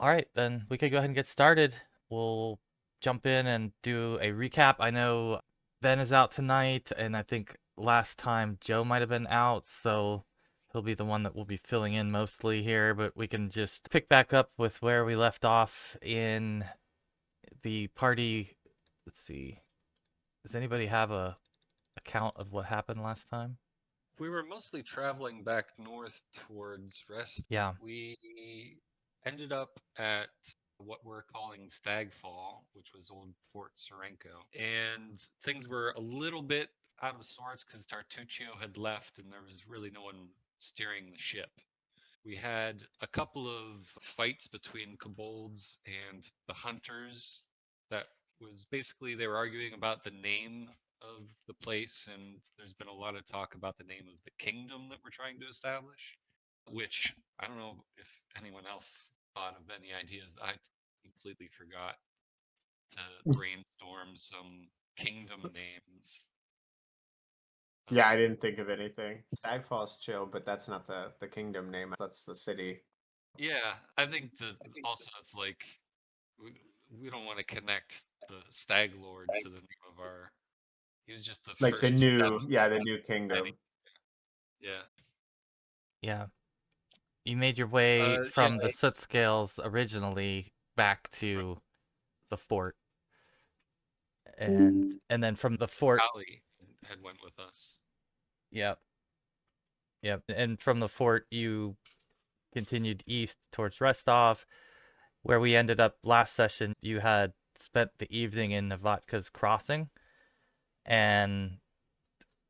All right, then we could go ahead and get started. We'll jump in and do a recap. I know Ben is out tonight, and I think last time Joe might have been out, so he'll be the one that will be filling in mostly here, but we can just pick back up with where we left off in the party. Let's see. Does anybody have a account of what happened last time? We were mostly traveling back north towards Rest. Yeah. We ended up at what we're calling Stagfall, which was old Fort Serenco. And things were a little bit out of sorts because Tartuccio had left and there was really no one steering the ship. We had a couple of fights between kobolds and the hunters that was basically they were arguing about the name of the place, and there's been a lot of talk about the name of the kingdom that we're trying to establish, which I don't know if anyone else thought of any ideas. I completely forgot to brainstorm some kingdom names. Yeah, I didn't think of anything. Stagfall's chill, but that's not the kingdom name. That's the city. Yeah, I think that also it's like we, we don't want to connect the Stag Lord to the name of our. He was just the Like the first step. new, yeah, the new kingdom. Yeah. Yeah. You made your way Yeah. from the soot scales originally back Right. to the fort, and then from the fort, Ali had went with us. yep, yep, and from the fort you continued east towards Restov, where we ended up last session. You had spent the evening in Novatka's Crossing, and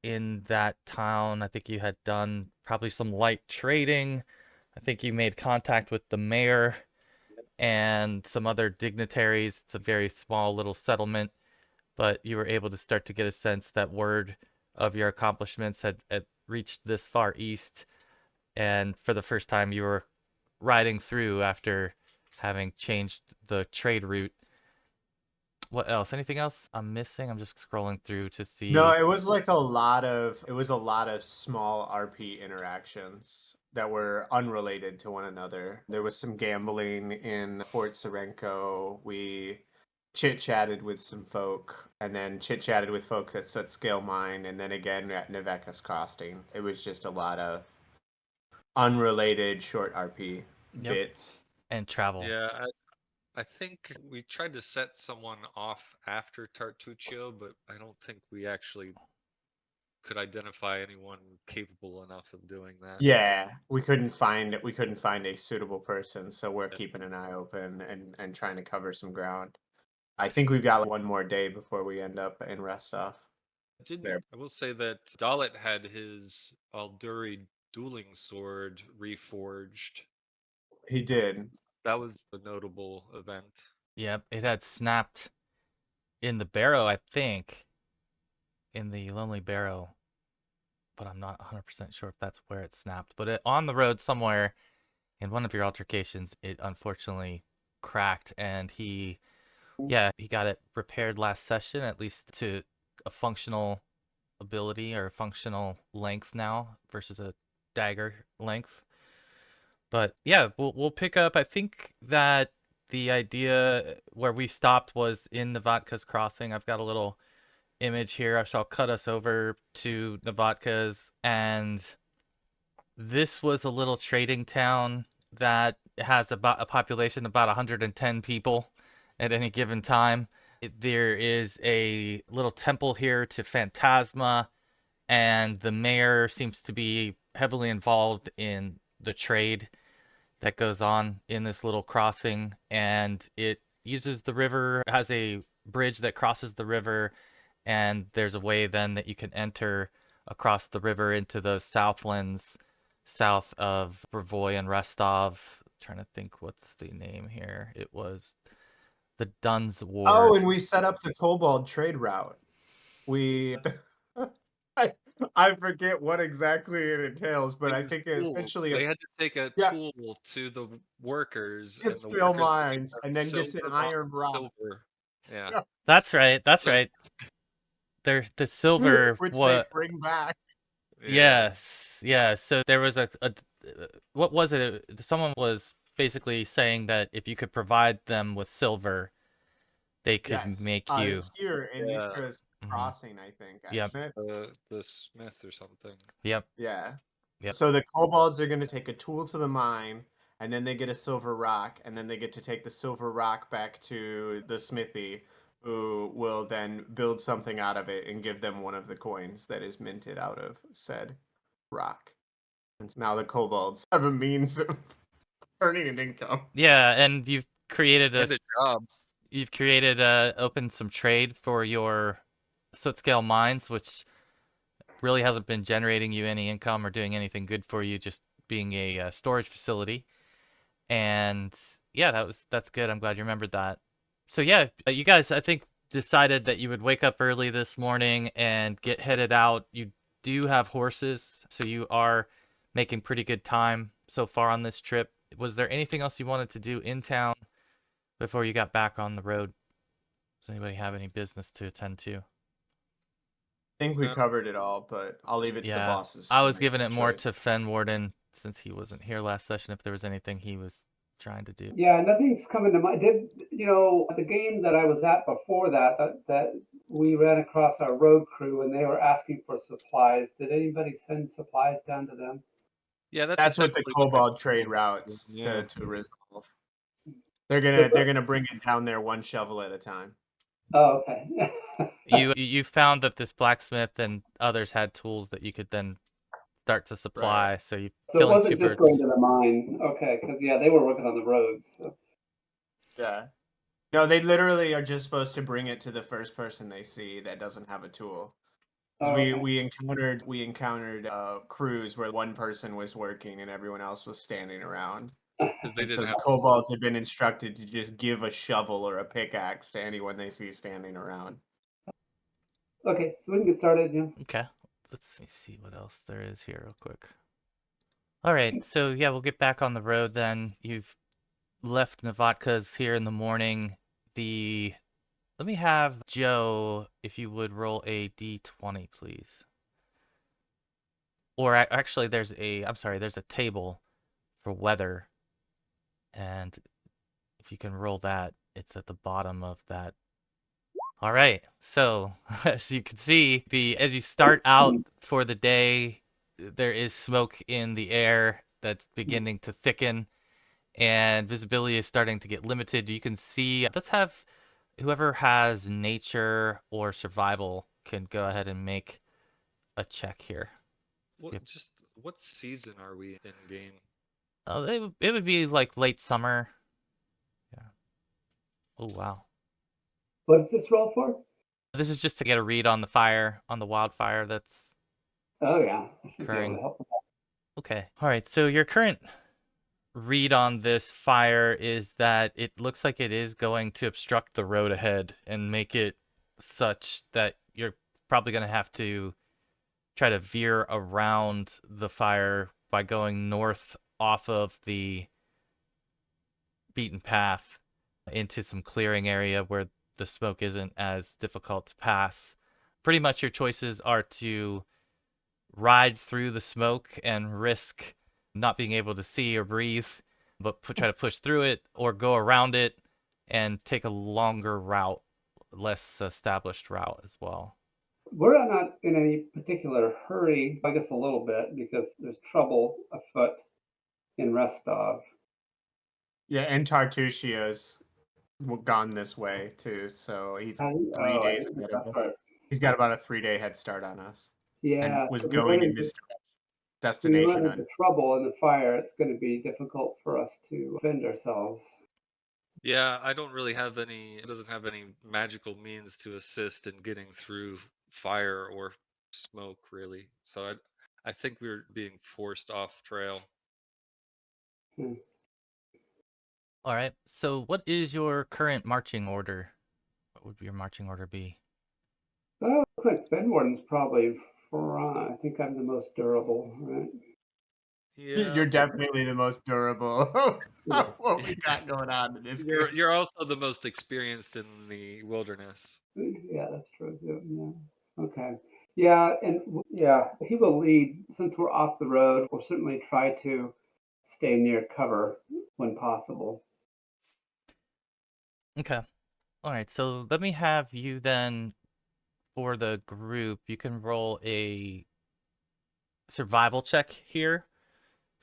in that town, I think you had done probably some light trading. I think you made contact with the mayor and some other dignitaries. It's a very small little settlement, but you were able to start to get a sense that word of your accomplishments had reached this far east, and for the first time you were riding through after having changed the trade route. What else? Anything else I'm missing? I'm just scrolling through to No, see. it was a lot of small RP interactions that were unrelated to one another. There was some gambling in Fort Serenco. We chit-chatted with some folk and then chit-chatted with folks at Soot Scale Mine and then again at Neveka's Crossing. It was just a lot of unrelated short RP Yep. bits. And travel. Yeah, I think we tried to set someone off after Tartuccio, but I don't think we actually could identify anyone capable enough of doing that. Yeah, we couldn't find a suitable person, so we're keeping an eye open and trying to cover some ground. I think we've got like, one more day before we end up in Restov. There, I will say that Dalit had his Alduri dueling sword reforged. he did. That was a notable event. Yep, it had snapped in the barrow, I think, in the Lonely Barrow, but I'm not 100% sure if that's where it snapped. But on the road somewhere in one of your altercations, it unfortunately cracked, and he got it repaired last session, at least to a functional ability or functional length now versus a dagger length. But yeah, we'll pick up. I think that the idea where we stopped was in Novatka's Crossing. I've got a little image here, so I'll cut us over to Novatka's, and this was a little trading town that has about a population of about 110 people at any given time. There is a little temple here to Phantasma, and the mayor seems to be heavily involved in the trade that goes on in this little crossing, and it uses the river, has a bridge that crosses the river, and there's a way then that you can enter across the river into those southlands south of Brevoy and Rostov. I'm trying to think what's the name here. It was the Duns Oh, Ward. and we set up the Kobold trade route. We I, I forget what exactly it entails, but It I was think tools. essentially They had to take a yeah, tool to the workers, skip and the scale workers had to mines cut and then gets an silver on iron rod. silver. Yeah. That's right. That's So right. The silver which they what bring back. yeah. yes. Yeah, so there was a what was it? Someone was basically saying that if you could provide them with silver, they could Yes. make you. Here in Yeah. Eucharist Mhm. Crossing, I think. Yep. The smith or something. Yep. Yeah. Yep. So the kobolds are going to take a tool to the mine, and then they get a silver rock, and then they get to take the silver rock back to the smithy, who will then build something out of it and give them one of the coins that is minted out of said rock. And now the kobolds have a means of earning an income. Yeah, and you've created And a job. opened some trade for your soot scale mines, which really hasn't been generating you any income or doing anything good for you, just being a storage facility. And yeah, that's good. I'm glad you remembered that. So yeah, you guys, I think, decided that you would wake up early this morning and get headed out. You do have horses, so you are making pretty good time so far on this trip. Was there anything else you wanted to do in town before you got back on the road? Does anybody have any business to attend to? I think we No. covered it all, but I'll leave it to the Yeah, bosses. I to was make giving the it more to choice. Fenwarden since he wasn't here last session. If there was anything he was trying to do. Yeah, nothing's coming to mind. Did the game that I was at before that we ran across our road crew and they were asking for supplies. Did anybody send supplies down to them? Yeah, That's what the essentially kobold trade routes Yeah. to resolve. They're gonna bring it down there one shovel at a time. Oh, okay. You found that this blacksmith and others had tools that you could then start to supply. So you So it killing two wasn't just birds. going to the mine. Okay, because yeah, they were working on the roads. So. Yeah. No, they literally are just supposed to bring it to the first person they see that doesn't have a tool. 'Cause Oh, okay. we encountered crews where one person was working and everyone else was standing around. Because they And so didn't the have kobolds have been instructed to just give a shovel or a pickaxe to anyone they see standing around. Okay, so we can get started. Yeah. Okay, let's see what else there is here real quick. All right, so yeah, we'll get back on the road then. You've left Novatka's here in the morning. Let me have Joe, if you would roll a d20, please. Or actually, there's a table for weather, and if you can roll that, it's at the bottom of that. All right. So, as you can see, as you start out for the day, there is smoke in the air that's beginning to thicken, and visibility is starting to get limited. You can see, let's have whoever has nature or survival can go ahead and make a check here. Yep. what season are we in game? Oh, it would be like late summer. Yeah. Oh, wow. What is this roll for? This is just to get a read on the wildfire that's Oh yeah, I should be able occurring. to help with Okay. All right. So your current read on this fire is that it looks like it is going to obstruct the road ahead and make it such that you're probably going to have to try to veer around the fire by going north off of the beaten path into some clearing area where the smoke isn't as difficult to pass. Pretty much your choices are to ride through the smoke and risk not being able to see or breathe, but try to push through it, or go around it and take a longer route, less established route as well. We're not in any particular hurry, I guess a little bit, because there's trouble afoot in Restov. Yeah, and Tartuccio's gone this way too, so he's 3 days ahead of us. He's got about a 3-day head start on us. Yeah, And was if going in this we run destination into trouble in the fire, it's going to be difficult for us to defend ourselves. Yeah, I don't really have any. It doesn't have any magical means to assist in getting through fire or smoke, really. So I think we're being forced off trail. All right. So what is your current marching order? What would your marching order be? Well, it looks like Fenwarden's probably front. I think I'm the most durable, right? Yeah, You're definitely the most durable Yeah. of what we got going on in this game. you're also the most experienced in the wilderness. Yeah, that's true too. Yeah. Okay. Yeah, and yeah, he will lead. Since we're off the road, we'll certainly try to stay near cover when possible. Okay. All right. So let me have you then, for the group, you can roll a survival check here.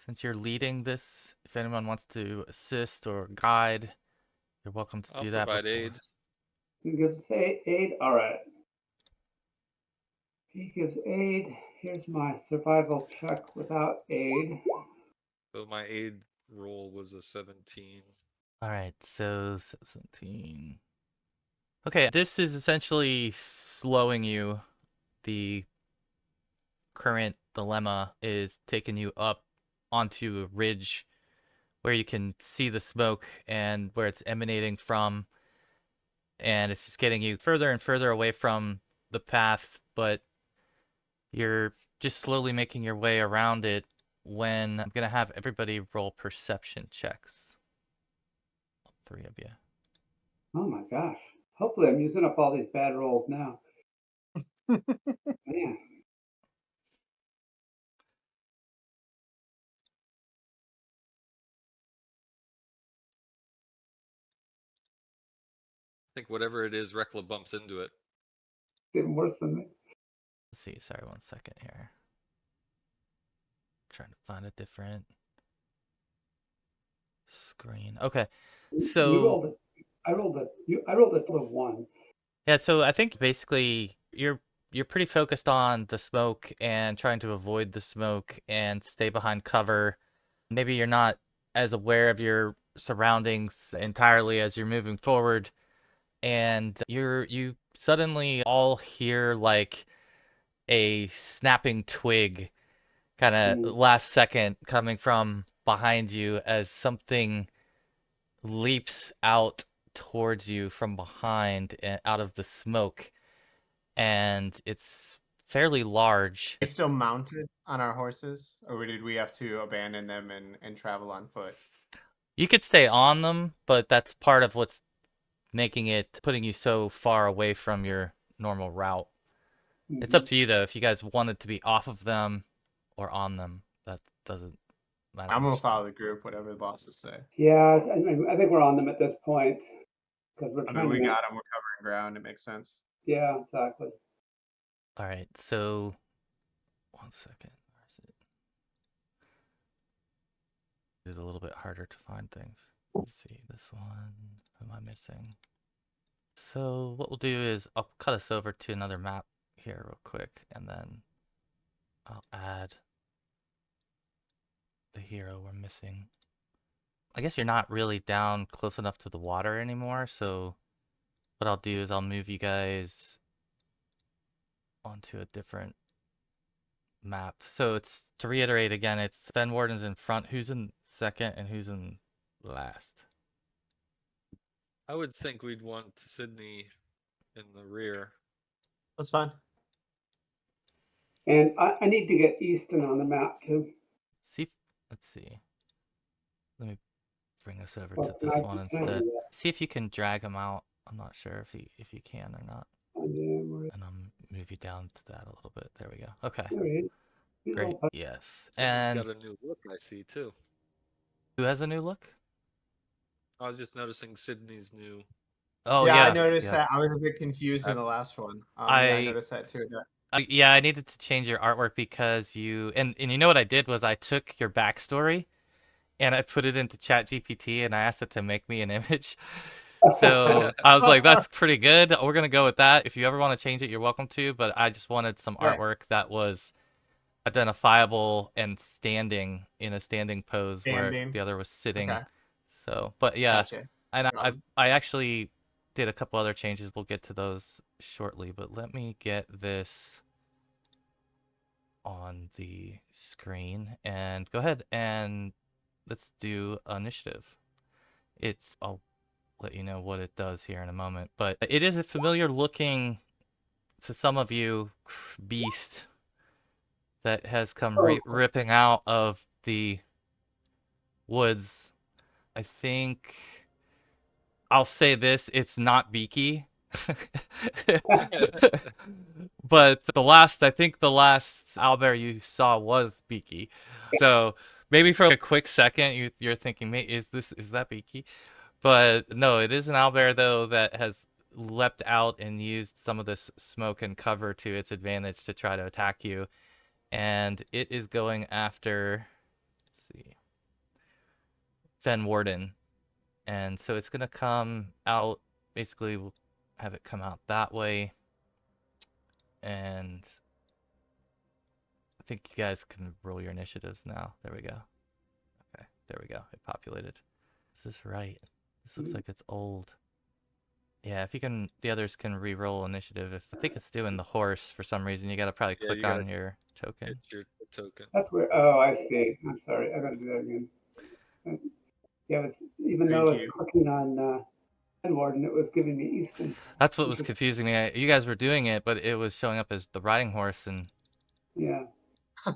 Since you're leading this, if anyone wants to assist or guide, you're welcome to I'll do that provide before. aid. He gives aid. All right. He gives aid. Here's my survival check without aid. So my aid roll was a 17. All right, so 17. Okay, this is essentially slowing you. The current dilemma is taking you up onto a ridge where you can see the smoke and where it's emanating from, and it's just getting you further and further away from the path, but you're just slowly making your way around it when I'm going to have everybody roll perception checks. All three of you. Oh my gosh. Hopefully I'm using up all these bad rolls now. Man. I think whatever it is, Reckla bumps into it. It's even worse than me. Let's see, sorry, 1 second here. Trying to find a different screen. Okay, You so rolled it. I rolled it. I rolled a total of 1. yeah, so I think basically you're pretty focused on the smoke and trying to avoid the smoke and stay behind cover. Maybe you're not as aware of your surroundings entirely as you're moving forward, and you suddenly all hear like a snapping twig kind of Mm. last second coming from behind you as something leaps out towards you from behind out of the smoke, and it's fairly large. Are we still mounted on our horses, or did we have to abandon them and travel on foot? You could stay on them, but that's part of what's making it putting you so far away from your normal route. It's up Mhm. to you though, if you guys wanted to be off of them or on them. That doesn't matter I'm gonna much to me. follow the group, whatever the bosses say. Yeah, I think we're on them at this point because we're I trying mean, to we make. got them. We're covering ground. It makes sense. Yeah, exactly. All right, so 1 second. Where's it? It's a little bit harder to find things. Let's see, this one. Who am I missing? So what we'll do is I'll cut us over to another map here real quick, and then I'll add the hero we're missing. I guess you're not really down close enough to the water anymore, so what I'll do is I'll move you guys onto a different map. So it's, to reiterate again, it's Fenwarden's in front. Who's in second and who's in last? I would think we'd want Sydney in the rear. That's fine. And I need to get Easton on the map too. See, let's see. Let me bring us over Well, to this one can I do instead. that? See if you can drag him out. I'm not sure if you can or not. And I'll move you down to that a little bit. There we go. Okay. There he is. He's Great. all put- Yes. Sydney's And got a new look, I see, too. who has a new look? I was just noticing Sydney's new. Oh yeah, I yeah. noticed Yeah. that. I was a bit confused in the last one. Yeah, I noticed that too. Yeah, I needed to change your artwork because and you know what I did was I took your backstory and I put it into ChatGPT and I asked it to make me an image. So I was like, that's pretty good. We're gonna go with that. If you ever want to change it, you're welcome to. But I just wanted some Right. artwork that was identifiable and standing in a standing pose where Standing. the other was sitting. Okay. So, but yeah, Gotcha. and No. I actually did a couple other changes. We'll get to those shortly. But let me get this on the screen and go ahead and let's do initiative. I'll let you know what it does here in a moment, but it is a familiar looking to some of you beast that has come ripping out of the woods. I think I'll say this, it's not beaky. But I think the last owlbear you saw was beaky. So Maybe for a quick second you're thinking, "Mate, is that Beaky?" But no, it is an owlbear though that has leapt out and used some of this smoke and cover to its advantage to try to attack you, and it is going after, let's see, Fenwarden, and so it's gonna come out. Basically, we'll have it come out that way, and I think you guys can roll your initiatives now. There we go. Okay, there we go. It populated. Is this right? This looks like it's old. Yeah, if you can, the others can re-roll initiative. If I think it's doing the horse for some reason, you gotta probably Yeah, click you gotta on your token. hit your token. That's where. Oh, I see. I'm sorry. I got to do that again. Yeah, it was, even though Thank it's you. clicking on Fenwarden, it was giving me Easton. That's what was confusing me. You guys were doing it, but it was showing up as the riding horse, and Yeah.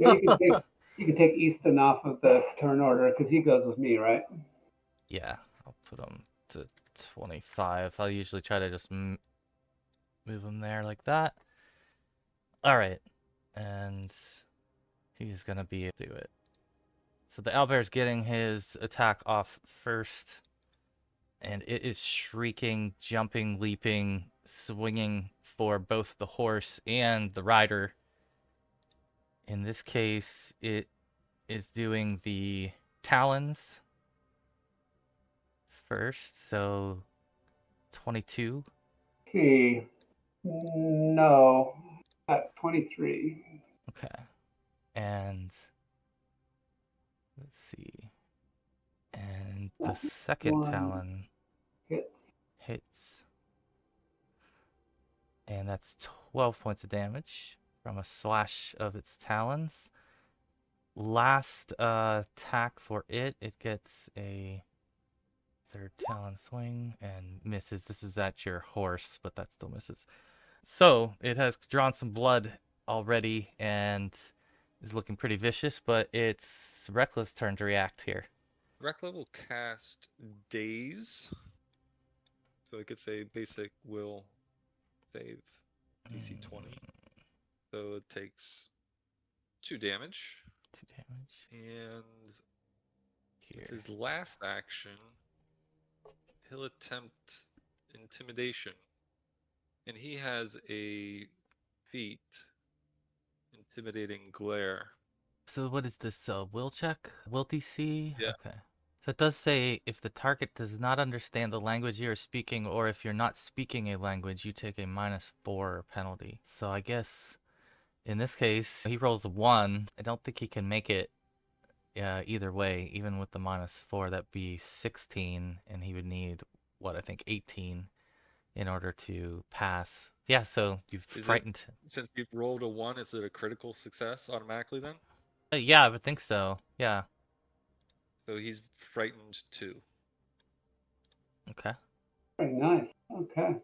Yeah, you can take Easton off of the turn order because he goes with me, right? yeah, I'll put him to 25. I'll usually try to just move him there like that. All right, and he's gonna be do it. So the owlbear's getting his attack off first, and it is shrieking, jumping, leaping, swinging for both the horse and the rider. In this case, it is doing the talons first, so 22. Let's see. No. At 23. Okay. And let's see. And the That second one talon hits. hits, and that's 12 points of damage from a slash of its talons. Last attack for it, it gets a third talon swing and misses. This is at your horse, but that still misses. So it has drawn some blood already and is looking pretty vicious, but it's Reckla's turn to react here. Reckla will cast Daze. So it gets a basic will save, DC 20. So it takes 2 damage. 2 damage. And Here. with his last action, he'll attempt intimidation. And he has a feat, intimidating glare. So what is this? Will check? Will DC? Yeah. Okay. So it does say if the target does not understand the language you are speaking, or if you're not speaking a language, you take a -4 penalty. So I guess in this case, he rolls a 1. I don't think he can make it either way. Even with the -4, that'd be 16, and he would need, what, I think 18 in order to pass. Yeah, so you've frightened. Since you've rolled a 1, is it a critical success automatically then? Yeah, I would think so. Yeah. So he's frightened 2. Okay. Very nice. Okay.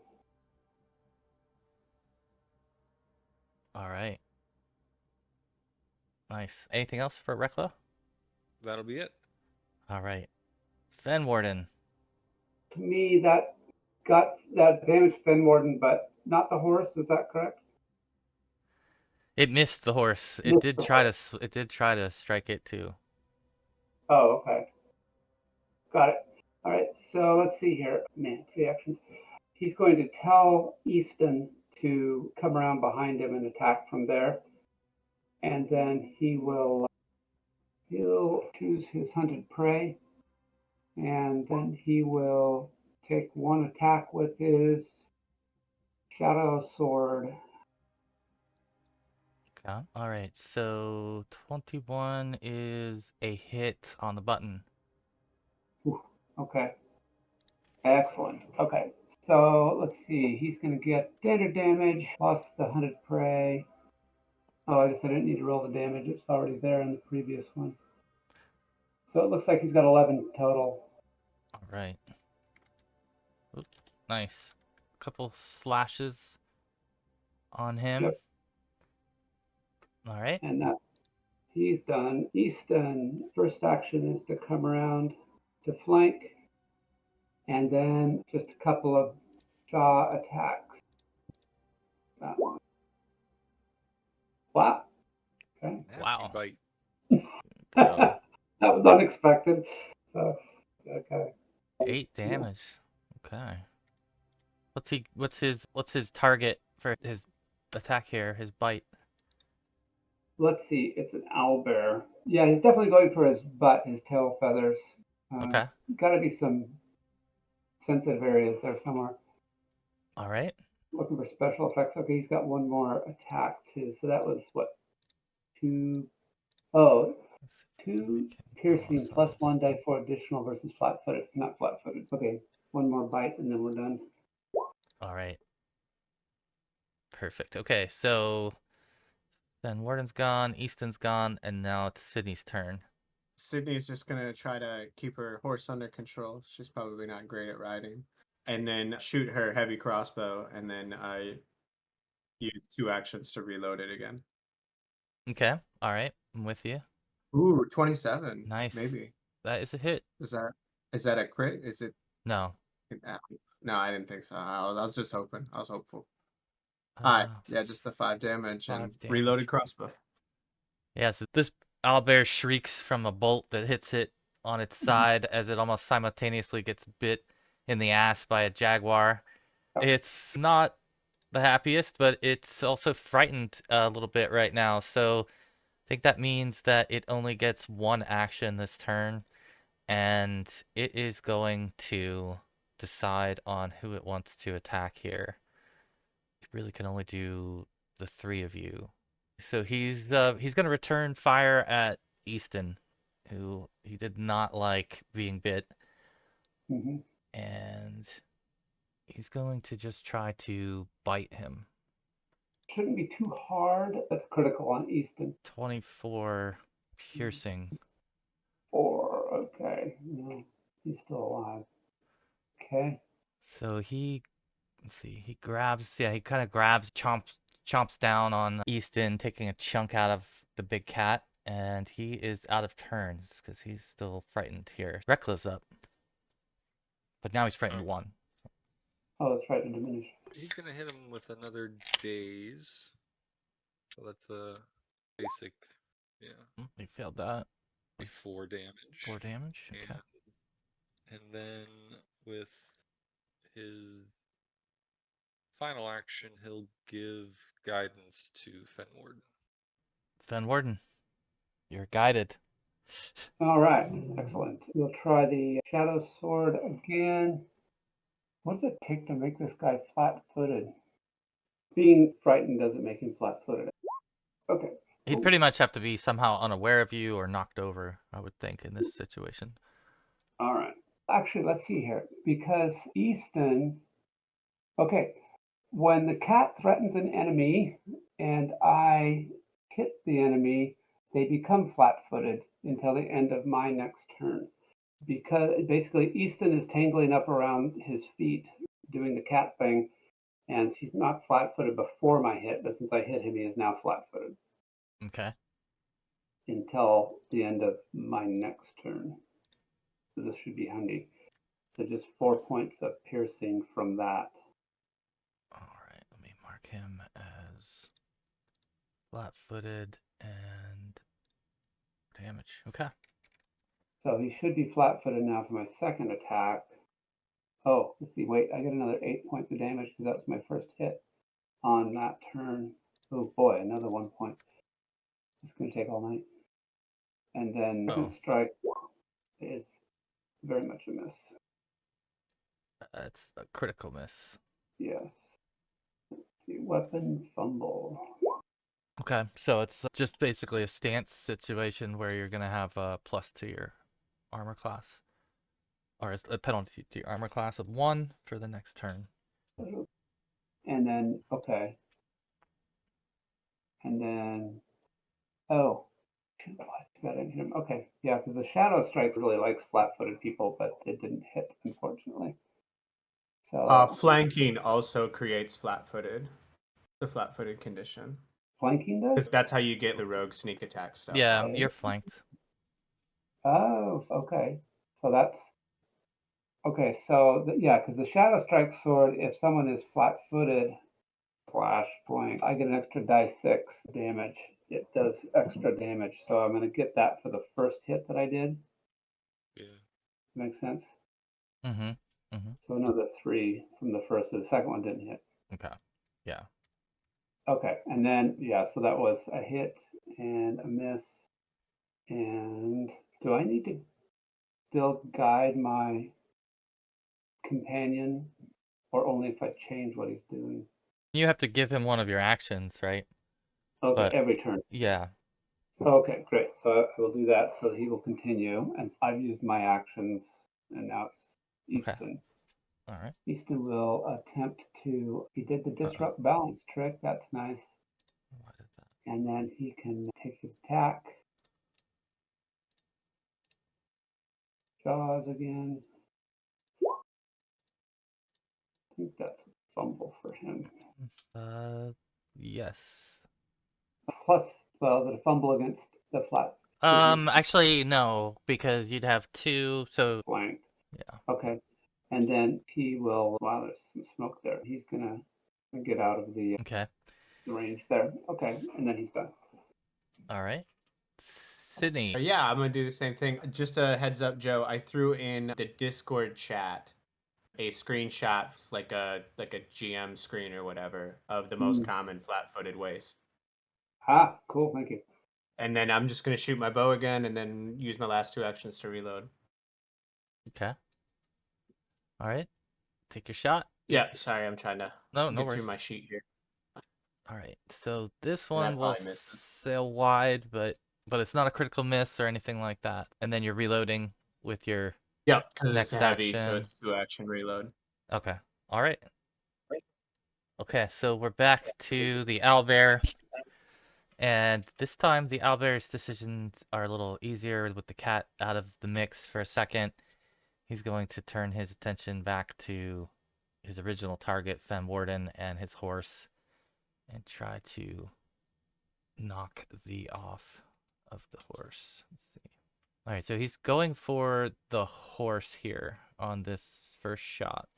All right. Nice. Anything else for Reckla? That'll be it. All right. Fenwarden. To me, that got that damaged Fenwarden, but not the horse. Is that correct? It missed the horse. It Missed did the try to. It did try to strike it too. Oh, okay. Got it. All right. So let's see here. Man, 3 actions. He's going to tell Easton to come around behind him and attack from there. And then he'll choose his hunted prey. And then he will take 1 attack with his shadow sword. Okay. All right. So 21 is a hit on the button. Ooh, okay. Excellent. Okay. So let's see. He's going to get standard damage plus the hunted prey. Oh, I guess I didn't need to roll the damage. It's already there in the previous one. So it looks like he's got 11 total. All right. Oop, nice. A couple slashes on him. Yep. All right. And that he's done. Easton, first action is to come around to flank. And then just a couple of jaw attacks. That one. Wow. Okay. Wow. Bite. Go. That was unexpected. So, okay. 8 damage. Okay. What's his target for his attack here? His bite. Let's see. It's an owlbear. Yeah, he's definitely going for his butt, his tail feathers. Okay. Got to be some sensitive areas there somewhere. All right. Looking for special effects. Okay, he's got one more attack too. So that was what? Two. Oh, two piercing plus 1 die 4 additional versus flat-footed. It's not flat-footed. Okay, one more bite and then we're done. All right. Perfect. Okay, so then Warden's gone, Easton's gone, and now it's Sydney's turn. Sydney's just gonna try to keep her horse under control. She's probably not great at riding. And then shoot her heavy crossbow, and then I use 2 actions to reload it again. Okay. All right. I'm with you. Ooh, 27. Nice. Maybe. That is a hit. Is that a crit? Is it? No. No, I didn't think so. I was just hoping. I was hopeful. Uh, All right. Yeah, just the 5 damage 5 and damage. reloaded crossbow. Yeah, so this owlbear shrieks from a bolt that hits it on its side as it almost simultaneously gets bit in the ass by a jaguar. It's not the happiest, but it's also frightened a little bit right now. So I think that means that it only gets 1 action this turn, and it is going to decide on who it wants to attack here. It really can only do the 3 of you. So he's going to return fire at Easton, who he did not like being bit, Mm-hmm. and he's going to just try to bite him. Shouldn't be too hard. That's critical on Easton. 24 piercing. 4. Okay. No, he's still alive. Okay. So let's see, he kind of grabs, chomps down on Easton, taking a chunk out of the big cat, and he is out of turns because he's still frightened here. Reckla's up, but now he's frightened 1. Oh, that's right. To diminish. He's gonna hit him with another daze. So that's a basic, yeah. He failed that. 4 damage. 4 damage. Okay. And then with his final action, he'll give guidance to Fenwarden. Fenwarden, you're guided. All right. Excellent. We'll try the shadow sword again. What does it take to make this guy flat-footed? Being frightened doesn't make him flat-footed. Okay. He'd pretty much have to be somehow unaware of you or knocked over, I would think, in this situation. All right. Actually, let's see here. Because Easton. Okay. When the cat threatens an enemy and I hit the enemy, they become flat-footed until the end of my next turn. Because basically Easton is tangling up around his feet doing the cat thing, and he's not flat-footed before my hit, but since I hit him, he is now flat-footed. Okay. Until the end of my next turn. So this should be handy. So just 4 points of piercing from that. All right, let me mark him as flat-footed and damage. Okay. So he should be flat-footed now for my second attack. Oh, let's see. Wait, I get another 8 points of damage because that was my first hit on that turn. Oh boy, another 1 point. It's going to take all night. And then second strike is very much a miss. That's a critical miss. Yes. Let's see. Weapon fumble. Okay, so it's just basically a stance situation where you're going to have a plus to your armor class. Or a penalty to your armor class of 1 for the next turn. And then, okay. And then, oh, too bad I didn't hit him. Okay, yeah, because the Shadow Strike really likes flat-footed people, but it didn't hit, unfortunately. So Flanking also creates flat-footed. The flat-footed condition. Flanking does? Because that's how you get the rogue sneak attack stuff. Yeah, you're flanked. Oh, okay. So that's okay. So yeah, because the Shadow Strike sword, if someone is flat-footed slash flank, I get an extra die 6 damage. It does extra damage, so I'm going to get that for the first hit that I did. Yeah. Makes sense. Mm-hmm. Mm-hmm. So another 3 from the first, so the second one didn't hit. Okay. Yeah. Okay, and then, yeah, so that was a hit and a miss. And do I need to still guide my companion, or only if I change what he's doing? You have to give him one of your actions, right? Okay, But every turn. yeah. Okay, great. So I will do that. So he will continue, and I've used my actions, and now it's Okay. Easton. All right. Easton will attempt to. He did the Uh-oh. disrupt balance trick. That's nice. Why did that? And then he can take his attack. Jaws again. I think that's a fumble for him. Yes. Plus, well, is it a fumble against the flat? Actually, no, because you'd have 2, so Flanked. yeah. Okay. And then he will, wow, there's some smoke there. He's gonna get out of the Okay. range there. Okay, and then he's done. All right. Sydney. Yeah, I'm gonna do the same thing. Just a heads up, Joe. I threw in the Discord chat a screenshot, like a GM screen or whatever, of the most common flat-footed ways. Ah, cool. Thank you. And then I'm just gonna shoot my bow again, and then use my last 2 actions to reload. Okay. All right. Take your shot. Yeah, sorry, I'm trying to No get worries. through my sheet here. All right. So this And that one will probably misses. sail wide, but it's not a critical miss or anything like that. And then you're reloading with your Yep, because it's next heavy, so action. it's 2 action reload. Okay. All right. Okay, so we're back to the owlbear. And this time the owlbear's decisions are a little easier with the cat out of the mix for a second. He's going to turn his attention back to his original target, Fenwarden, and his horse, and try to knock the off of the horse. Let's see. All right, so he's going for the horse here on this first shot.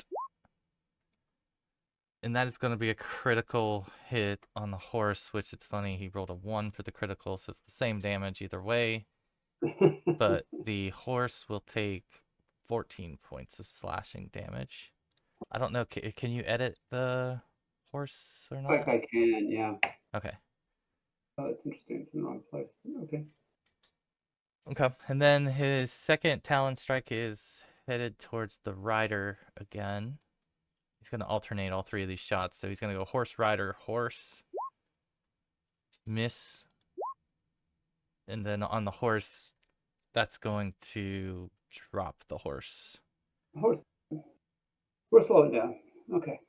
And that is going to be a critical hit on the horse, which it's funny, he rolled a 1 for the critical, so it's the same damage either way. But the horse will take 14 points of slashing damage. I don't know, can you edit the horse or not? Like I can, yeah. Okay. Oh, that's interesting. It's in the wrong place. Okay. Okay, and then his second talon strike is headed towards the rider again. He's going to alternate all 3 of these shots. So he's going to go horse, rider, horse, miss. And then on the horse, that's going to drop the horse. Horse. We're slowing down. Okay.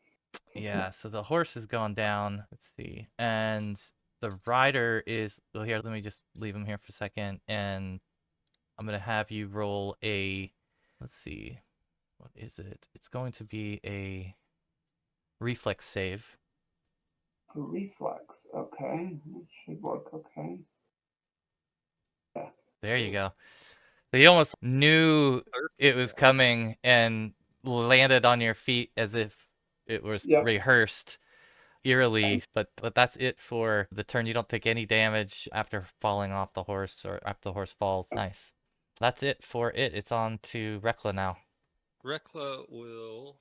Yeah, so the horse has gone down. Let's see. And the rider is, well, here, let me just leave him here for a second. And I'm going to have you roll a, let's see, what is it? It's going to be a reflex save. A reflex. Okay. That should work okay. Yeah. There you go. So you almost knew it was coming and landed on your feet as if it was rehearsed eerily. But that's it for the turn. You don't take any damage after falling off the horse or after the horse falls. Nice. That's it for it. It's on to Reckla now. Reckla will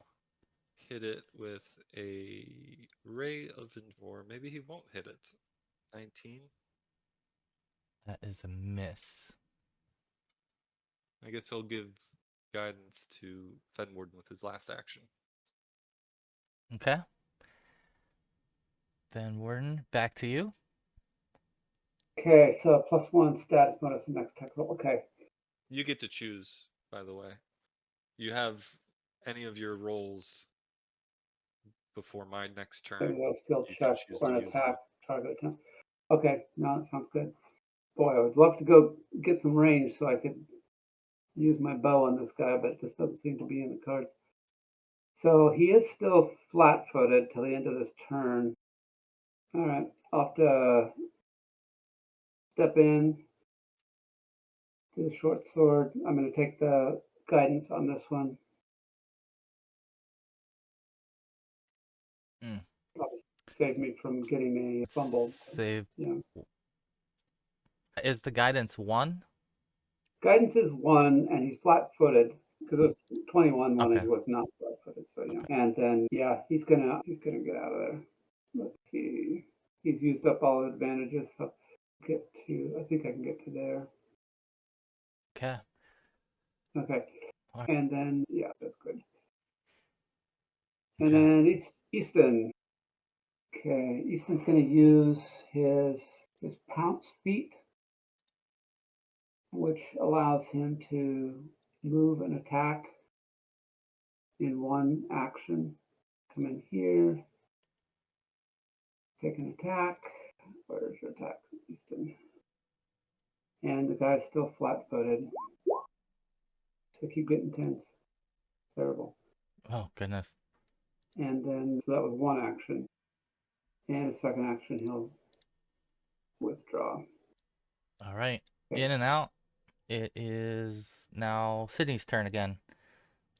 hit it with a ray of inform. Maybe he won't hit it. 19. That is a miss. I guess he'll give guidance to Fenwarden with his last action. Okay. Fenwarden, back to you. Okay, so +1 status bonus the next tech roll. Okay. You get to choose, by the way. You have any of your rolls before my next turn. Maybe a skill You can check choose or to an use attack that. target attempt. Okay, no, that sounds good. Boy, I would love to go get some range so I could use my bow on this guy, but it just doesn't seem to be in the cards. So he is still flat-footed till the end of this turn. All right, I'll have to step in, do the short sword. I'm going to take the guidance on this one. Probably save me from getting a fumble. Save. Yeah. Is the guidance 1? Guidance is 1, and he's flat-footed because it was 21 when Okay. he was not flat-footed. So yeah, Okay. and then yeah, he's gonna get out of there. Let's see. He's used up all the advantages. So get to. I think I can get to there. Okay. Okay. Alright. And then yeah, that's good. And Okay. then Easton. Okay, Easton's gonna use his pounce feat, which allows him to move and attack in one action. Come in here, take an attack. Where's your attack, Easton? And the guy's still flat-footed, so keep getting tense. Terrible. Oh goodness. And then so that was one action, and a second action he'll withdraw. All right. Okay. In and out. It is now Sydney's turn again.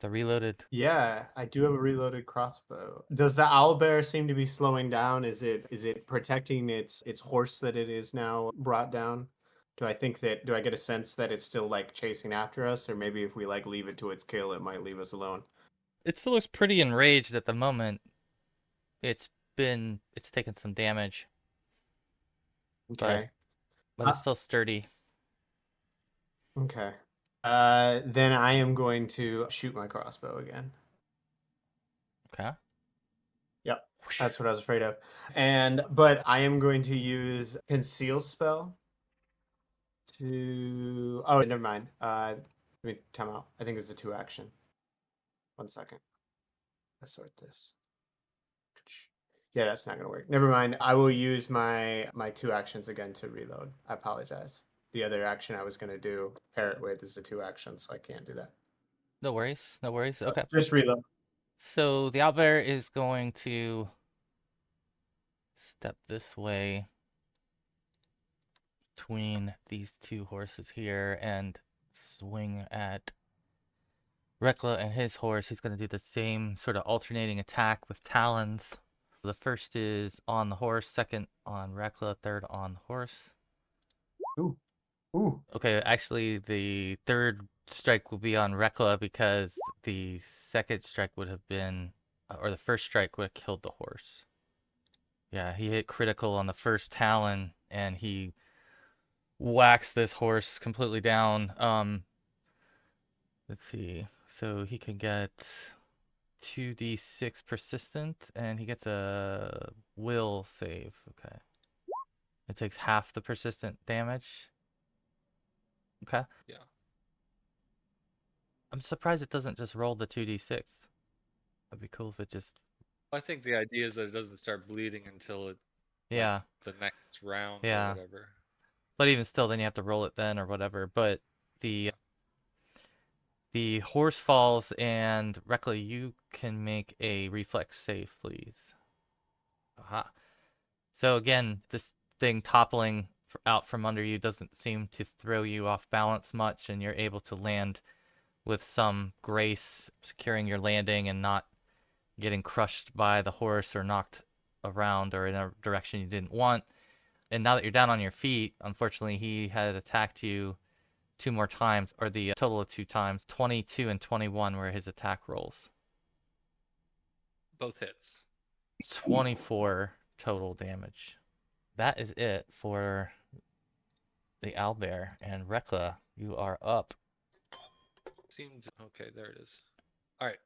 The reloaded. Yeah, I do have a reloaded crossbow. Does the owlbear seem to be slowing down? Is it protecting its horse that it is now brought down? Do I get a sense that it's still like chasing after us, or maybe if we like leave it to its kill, it might leave us alone? It still looks pretty enraged at the moment. It's taken some damage, but Okay. it's still sturdy. Okay. Then I am going to shoot my crossbow again. Okay. Yep, that's what I was afraid of. But I am going to use conceal spell to. Oh, never mind. Let me time out. I think it's a 2 action. 1 second. Let's sort this. Yeah, that's not gonna work. Never mind. I will use my 2 actions again to reload. I apologize. The other action I was gonna do pair it with is a 2 action, so I can't do that. No worries. No worries. Okay. Just reload. So the owlbear is going to step this way between these two horses here and swing at Reckla and his horse. He's going to do the same sort of alternating attack with talons. The first is on the horse, second on Reckla, third on the horse. Ooh. Ooh. Okay, actually the third strike will be on Reckla because the second strike would have been, or the first strike would have killed the horse. Yeah, he hit critical on the first talon and he whacks this horse completely down. Let's see. So he can get 2d6 persistent and he gets a will save. Okay. It takes half the persistent damage. Okay. Yeah. I'm surprised it doesn't just roll the 2d6. That'd be cool if it just. I think the idea is that it doesn't start bleeding until it, Yeah. like, the next round Yeah. or whatever. But even still, then you have to roll it then or whatever. But the horse falls, and Reckla, you can make a reflex save, please. Aha. So again, this thing toppling out from under you doesn't seem to throw you off balance much, and you're able to land with some grace, securing your landing and not getting crushed by the horse or knocked around or in a direction you didn't want. And now that you're down on your feet, unfortunately, he had attacked you 2 more times, or the total of 2 times. 22 and 21 were his attack rolls. Both hits. 24 total damage. That is it for the owlbear. And Reckla, you are up. Seemed okay. There it is. All right,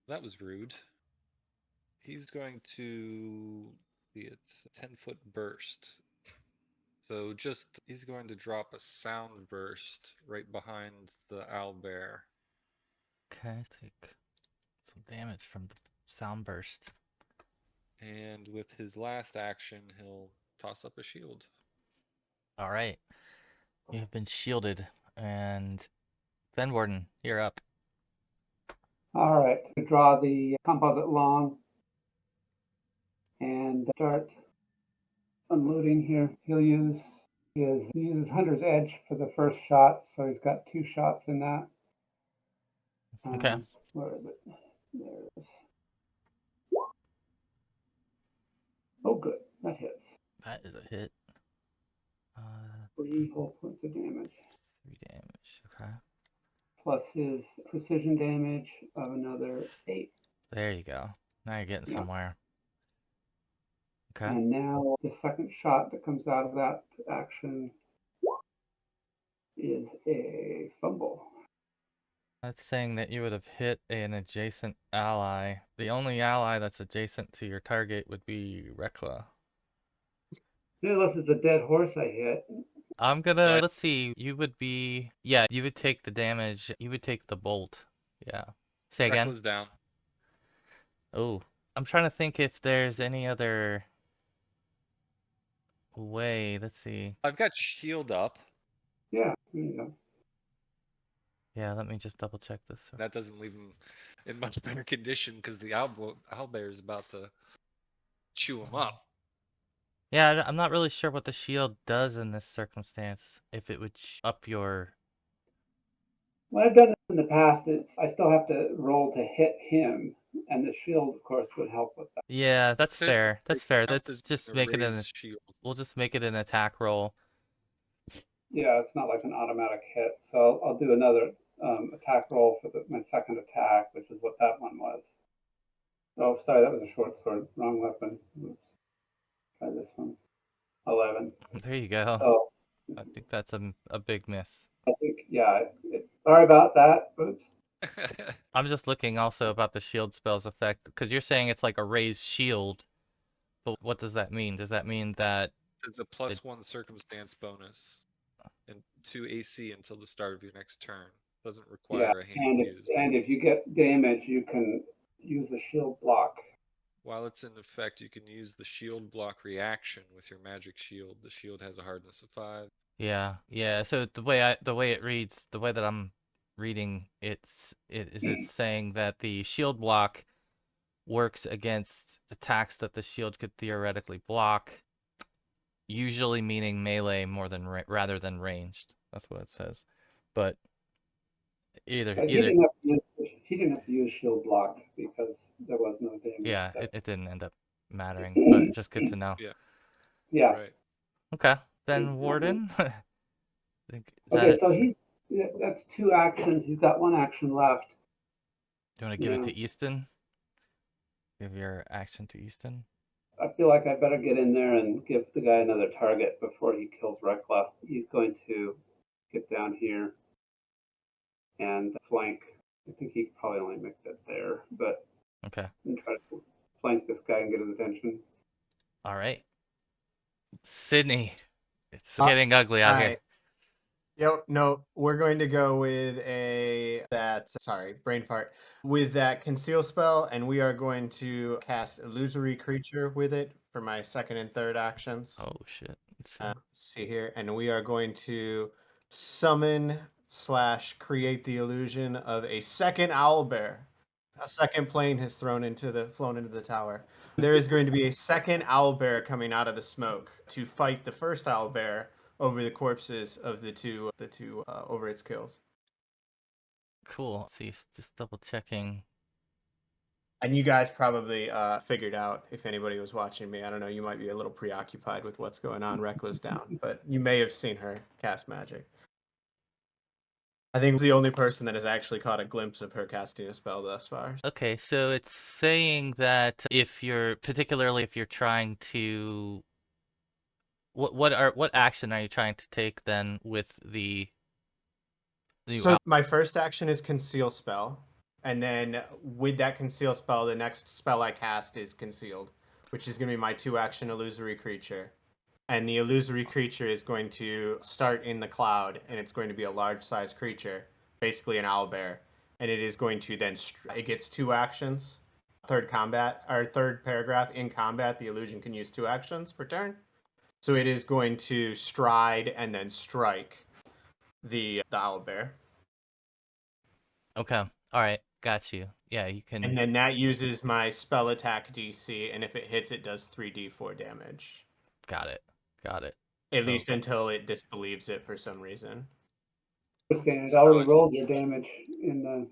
that was rude. He's going to be it's a 10-foot burst. So he's going to drop a sound burst right behind the owlbear. Okay, take some damage from the sound burst. And with his last action, he'll toss up a shield. All right. You have been shielded. And Fenwarden, you're up. All right, draw the composite long and start unloading here. He uses Hunter's Edge for the first shot, so he's got 2 shots in that. Okay. Where is it? There it is. Oh, good. That hits. That is a hit. 3 whole points of damage. 3 damage. Okay. plus his precision damage of another 8. There you go. Now you're getting Yeah. somewhere. Okay. And now the second shot that comes out of that action is a fumble. That's saying that you would have hit an adjacent ally. The only ally that's adjacent to your target would be Reckla. Unless it's a dead horse I hit. I'm gonna, So let's see, you would be, yeah, you would take the damage, you would take the bolt. Yeah. Say again? Reckla's down. Oh, I'm trying to think if there's any other way. Let's see. I've got shield up. Yeah, there you go. Yeah, let me just double check this. That doesn't leave him in much better condition because the owlbear is about to chew him up. Yeah, I'm not really sure what the shield does in this circumstance. If it would up your... When I've done this in the past, I still have to roll to hit him, and the shield, of course, would help with that. Yeah, that's Says fair. That's fair. count Let's as just a make it raised shield. we'll just make it an attack roll. Yeah, it's not like an automatic hit. So I'll do another attack roll for my second attack, which is what that one was. Oh, sorry, that was a short sword. Wrong weapon. Oops. Try this one. 11. There you go. So I think that's a big miss. I think, yeah. Sorry about that. Oops. I'm just looking also about the shield spell's effect, because you're saying it's like a raised shield, but what does that mean? Does that mean that... It's a +1 circumstance bonus and 2 AC until the start of your next turn. Doesn't Yeah, require a hand use. and if you get damage, you can use a shield block. While it's in effect, you can use the shield block reaction with your magic shield. The shield has a hardness of 5. Yeah, yeah. So the way it reads, the way that I'm reading it's saying that the shield block works against attacks that the shield could theoretically block, usually meaning melee more than rather than ranged. That's what it says. But either But he didn't have to use shield block because there was no damage. yeah, it didn't end up mattering, but just good to know. Yeah. Yeah. Right. Okay, then Warden. Okay, so that's 2 actions. He's got 1 action left. Do you want to give it to Easton? Give your action to Easton? I feel like I better get in there and give the guy another target before he kills Reckla. He's going to get down here and flank. I think he probably only make that there, but Okay. and try to flank this guy and get his attention. All right. Sydney. It's getting ugly out here. Yep, no, we're going to go with brain fart, with that conceal spell, and we are going to cast Illusory Creature with it for my second and third actions. Oh, shit. Let's see here, and we are going to summon / create the illusion of a second owlbear. A second plane has flown into the tower. There is going to be a second owlbear coming out of the smoke to fight the first owlbear over the corpses of the two over its kills. Cool. Let's see, just double checking. And you guys probably figured out, if anybody was watching me, I don't know, you might be a little preoccupied with what's going on. Reckla's down, but you may have seen her cast magic. I think it's the only person that has actually caught a glimpse of her casting a spell thus far. Okay, so it's saying that particularly if you're trying to... What action are you trying to take then with the... So my first action is conceal spell. And then with that conceal spell, the next spell I cast is concealed, which is going to be my 2-action illusory creature. And the illusory creature is going to start in the cloud, and it's going to be a large-sized creature, basically an owlbear. And it is going to then it gets 2 actions. Third paragraph, in combat, the illusion can use 2 actions per turn. So it is going to stride and then strike the owlbear. Okay. All right. Got you. Yeah, you can... And then that uses my spell attack DC, and if it hits, it does 3d4 damage. Got it. At least until it disbelieves it for some reason. It already rolled your damage in the...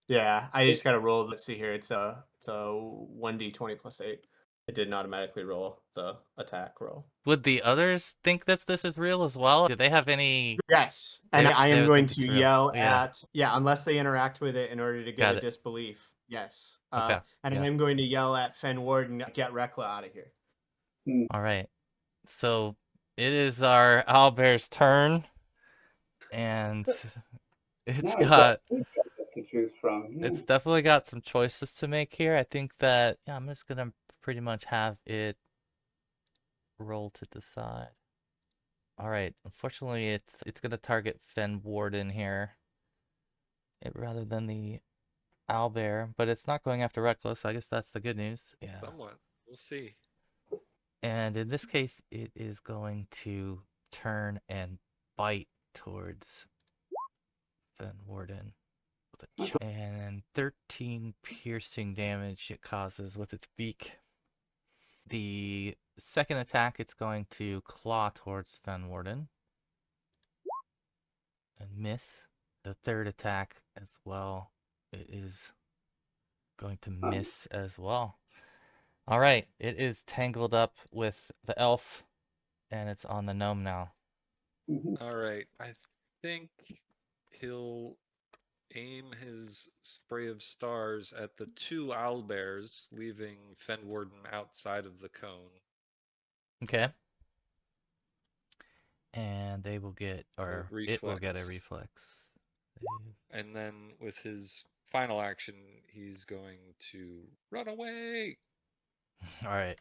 Yeah, I just got to roll. Let's see here. It's a 1d20 plus 8. It didn't automatically roll the attack roll. Would the others think that this is real as well? Do they have any? Yes, and I They am would going think to it's real. yell Yeah. at unless they interact with it in order to get Got a it. disbelief. Yes. Okay. And Yeah. I am going to yell at Fenwarden, get Reckla out of here. All right. So it is our owlbear's turn, and it's Now we've got got. two choices to choose from. Yeah. It's definitely got some choices to make here. I think that I'm just gonna pretty much have it roll to decide. All right. Unfortunately, it's gonna target Fenwarden here, rather than the owlbear, but it's not going after Reckla, so I guess that's the good news. Yeah. Somewhat. We'll see. And in this case, it is going to turn and bite towards Fenwarden. And 13 piercing damage it causes with its beak. The second attack, it's going to claw towards Fenwarden and miss. The third attack as well, it is going to miss as well. All right, it is tangled up with the elf, and it's on the gnome now. All right. I think he'll aim his spray of stars at the two owlbears, leaving Fenwarden outside of the cone. Okay. And they will get, or it will get a reflex. And then with his final action, he's going to run away. All right.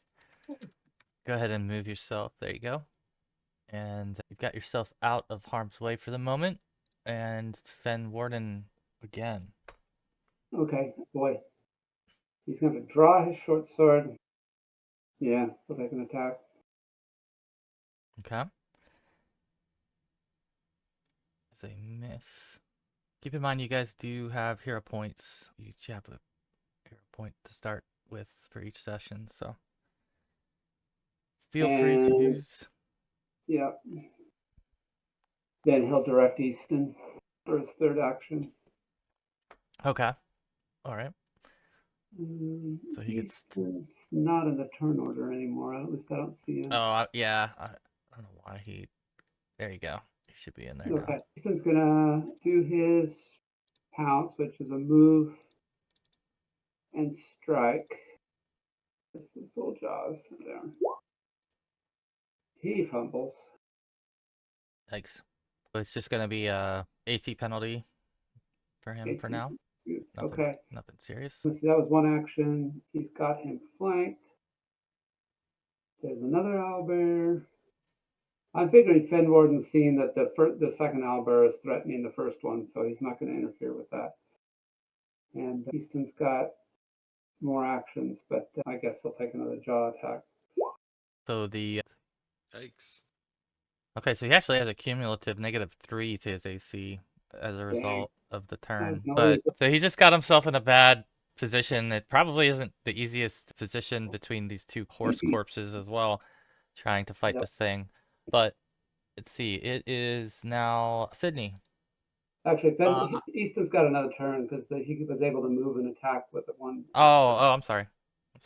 Go ahead and move yourself. There you go. And you got yourself out of harm's way for the moment. And Fenwarden again. Okay, boy. He's going to draw his short sword. Yeah, he'll take an attack. Okay. As a miss. Keep in mind, you guys do have hero points. You each have a hero point to start with for each session, so feel free to use. Yeah. Then he'll direct Easton for his third action. Okay. All right. So he gets. Easton's not in the turn order anymore. At least I don't see him. Oh, yeah. I don't know why he. There you go. He should be in there now. Okay. Easton's gonna do his pounce, which is a move and strike. This is little jaws there. He fumbles. Thanks. So it's just gonna be a AT penalty for him for now. Nothing, Okay. Nothing serious. Let's see, that was one action. He's got him flanked. There's another owlbear. I'm figuring Fenwarden's seeing that the second owlbear is threatening the first one, so he's not going to interfere with that. And Easton's got more actions, but I guess he'll take another jaw attack. So the. Yikes. Okay, so he actually has a cumulative -3 to his AC as a result of the turn. But so he just got himself in a bad position. It probably isn't the easiest position between these two horse corpses as well, trying to fight this thing. But let's see, it is now Sydney. Actually, Easton's got another turn because he was able to move and attack with the one. Oh, I'm sorry.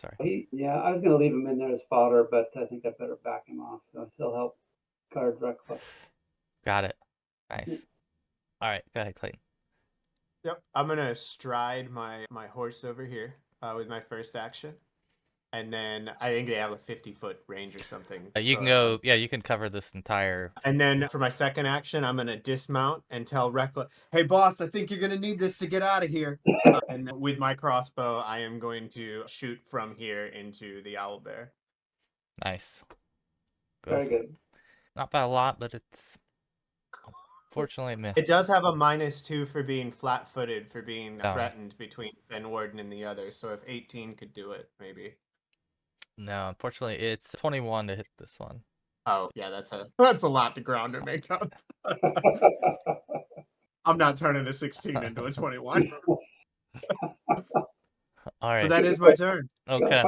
I was going to leave him in there as fodder, but I think I better back him off. So he'll help guard Reckla. Got it. Nice. All right, go ahead, Clayton. Yep, I'm gonna stride my horse over here with my first action, and then I think they have a 50-foot range or something. You can go. Yeah, you can cover this entire. And then for my second action, I'm gonna dismount and tell Reckla, "Hey, boss, I think you're gonna need this to get out of here." And then with my crossbow, I am going to shoot from here into the owlbear. Nice. Very good. Not by a lot, but it's. Fortunately, it missed. It does have a -2 for being flat-footed, for being threatened between Fenwarden and the other. So if 18 could do it, maybe. No, unfortunately, it's 21 to hit this one. Oh, yeah, that's a lot to ground to make up. I'm not turning a 16 into a 21. All right. So that is my turn. Okay.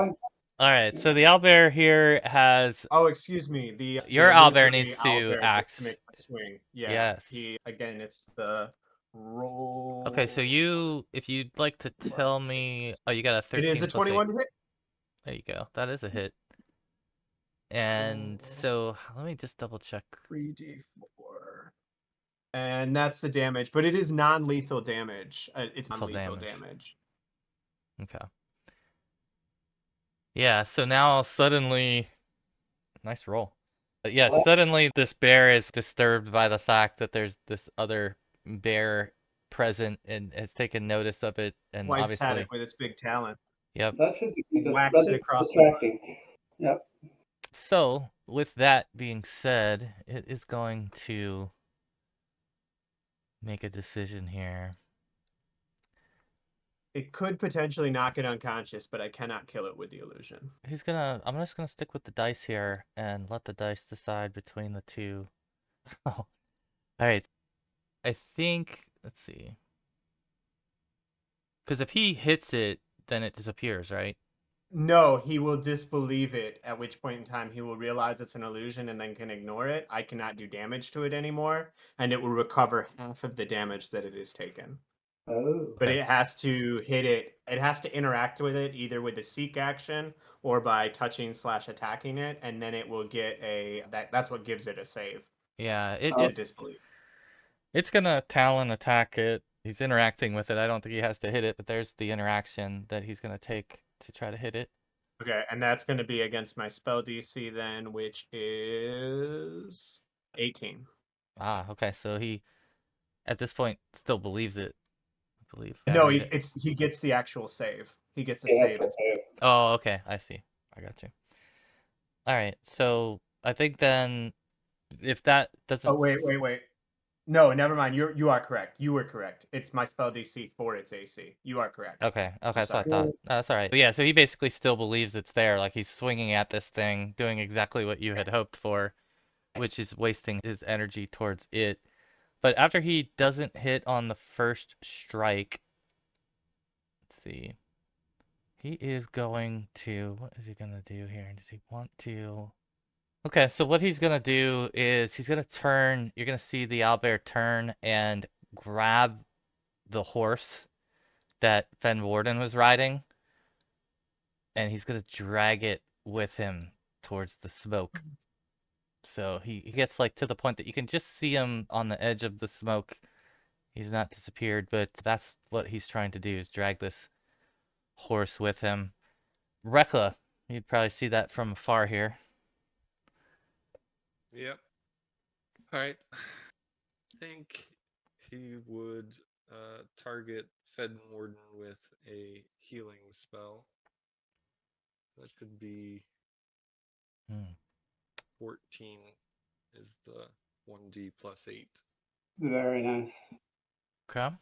All right. So the owlbear here has. Oh, excuse me. Your owlbear needs to owlbear act. to make a swing. Yeah. Yes. Again, it's the roll. Okay, so if you'd like to tell me, oh, you got a 13. It is a 21 to hit. There you go. That is a hit. And so let me just double check. 3d4. And that's the damage, but it is non-lethal damage. It's Lethal non-lethal damage. damage. Okay. Yeah, so now suddenly, nice roll. But yeah, suddenly this bear is disturbed by the fact that there's this other bear present and has taken notice of it, and Wipes at it obviously, with its big talon. yep. That should be Whacks it across the distracting. Yep. So with that being said, it is going to make a decision here. It could potentially knock it unconscious, but I cannot kill it with the illusion. I'm just gonna stick with the dice here and let the dice decide between the two. Oh, all right. I think, let's see. Because if he hits it, then it disappears, right? No, he will disbelieve it, at which point in time he will realize it's an illusion and then can ignore it. I cannot do damage to it anymore, and it will recover half of the damage that it has taken. Oh. But Okay. it has to hit it. It has to interact with it either with the seek action or by touching/attacking it, and then it will get that's what gives it a save. Yeah, The disbelief. it's gonna Talon attack it. He's interacting with it. I don't think he has to hit it, but there's the interaction that he's gonna take to try to hit it. Okay, and that's going to be against my spell DC then, which is 18. Ah, okay. So he, at this point, still believes it. I believe. I No, read it. he gets the actual save. He gets a Yeah, save. that's okay. Oh, okay. I see. I got you. All right. So I think then, if that doesn't. Oh wait. No, never mind. You are correct. You were correct. It's my spell DC for its AC. You are correct. Okay, I'm that's what I sorry. thought. No, that's all right. But yeah, so he basically still believes it's there. Like he's swinging at this thing, doing exactly what you had hoped for, which is wasting his energy towards it. But after he doesn't hit on the first strike, let's see. He is going to. What is he going to do here? Does he want to? Okay, so what he's going to do is he's going to turn. You're going to see the owlbear turn and grab the horse that Fenwarden was riding, and he's going to drag it with him towards the smoke. So he gets like to the point that you can just see him on the edge of the smoke. He's not disappeared, but that's what he's trying to do, is drag this horse with him. Reckla, you'd probably see that from afar here. Yep. All right. I think he would target Fenwarden with a healing spell. That could be Hmm. 14 is the 1d plus 8. Very nice. Okay.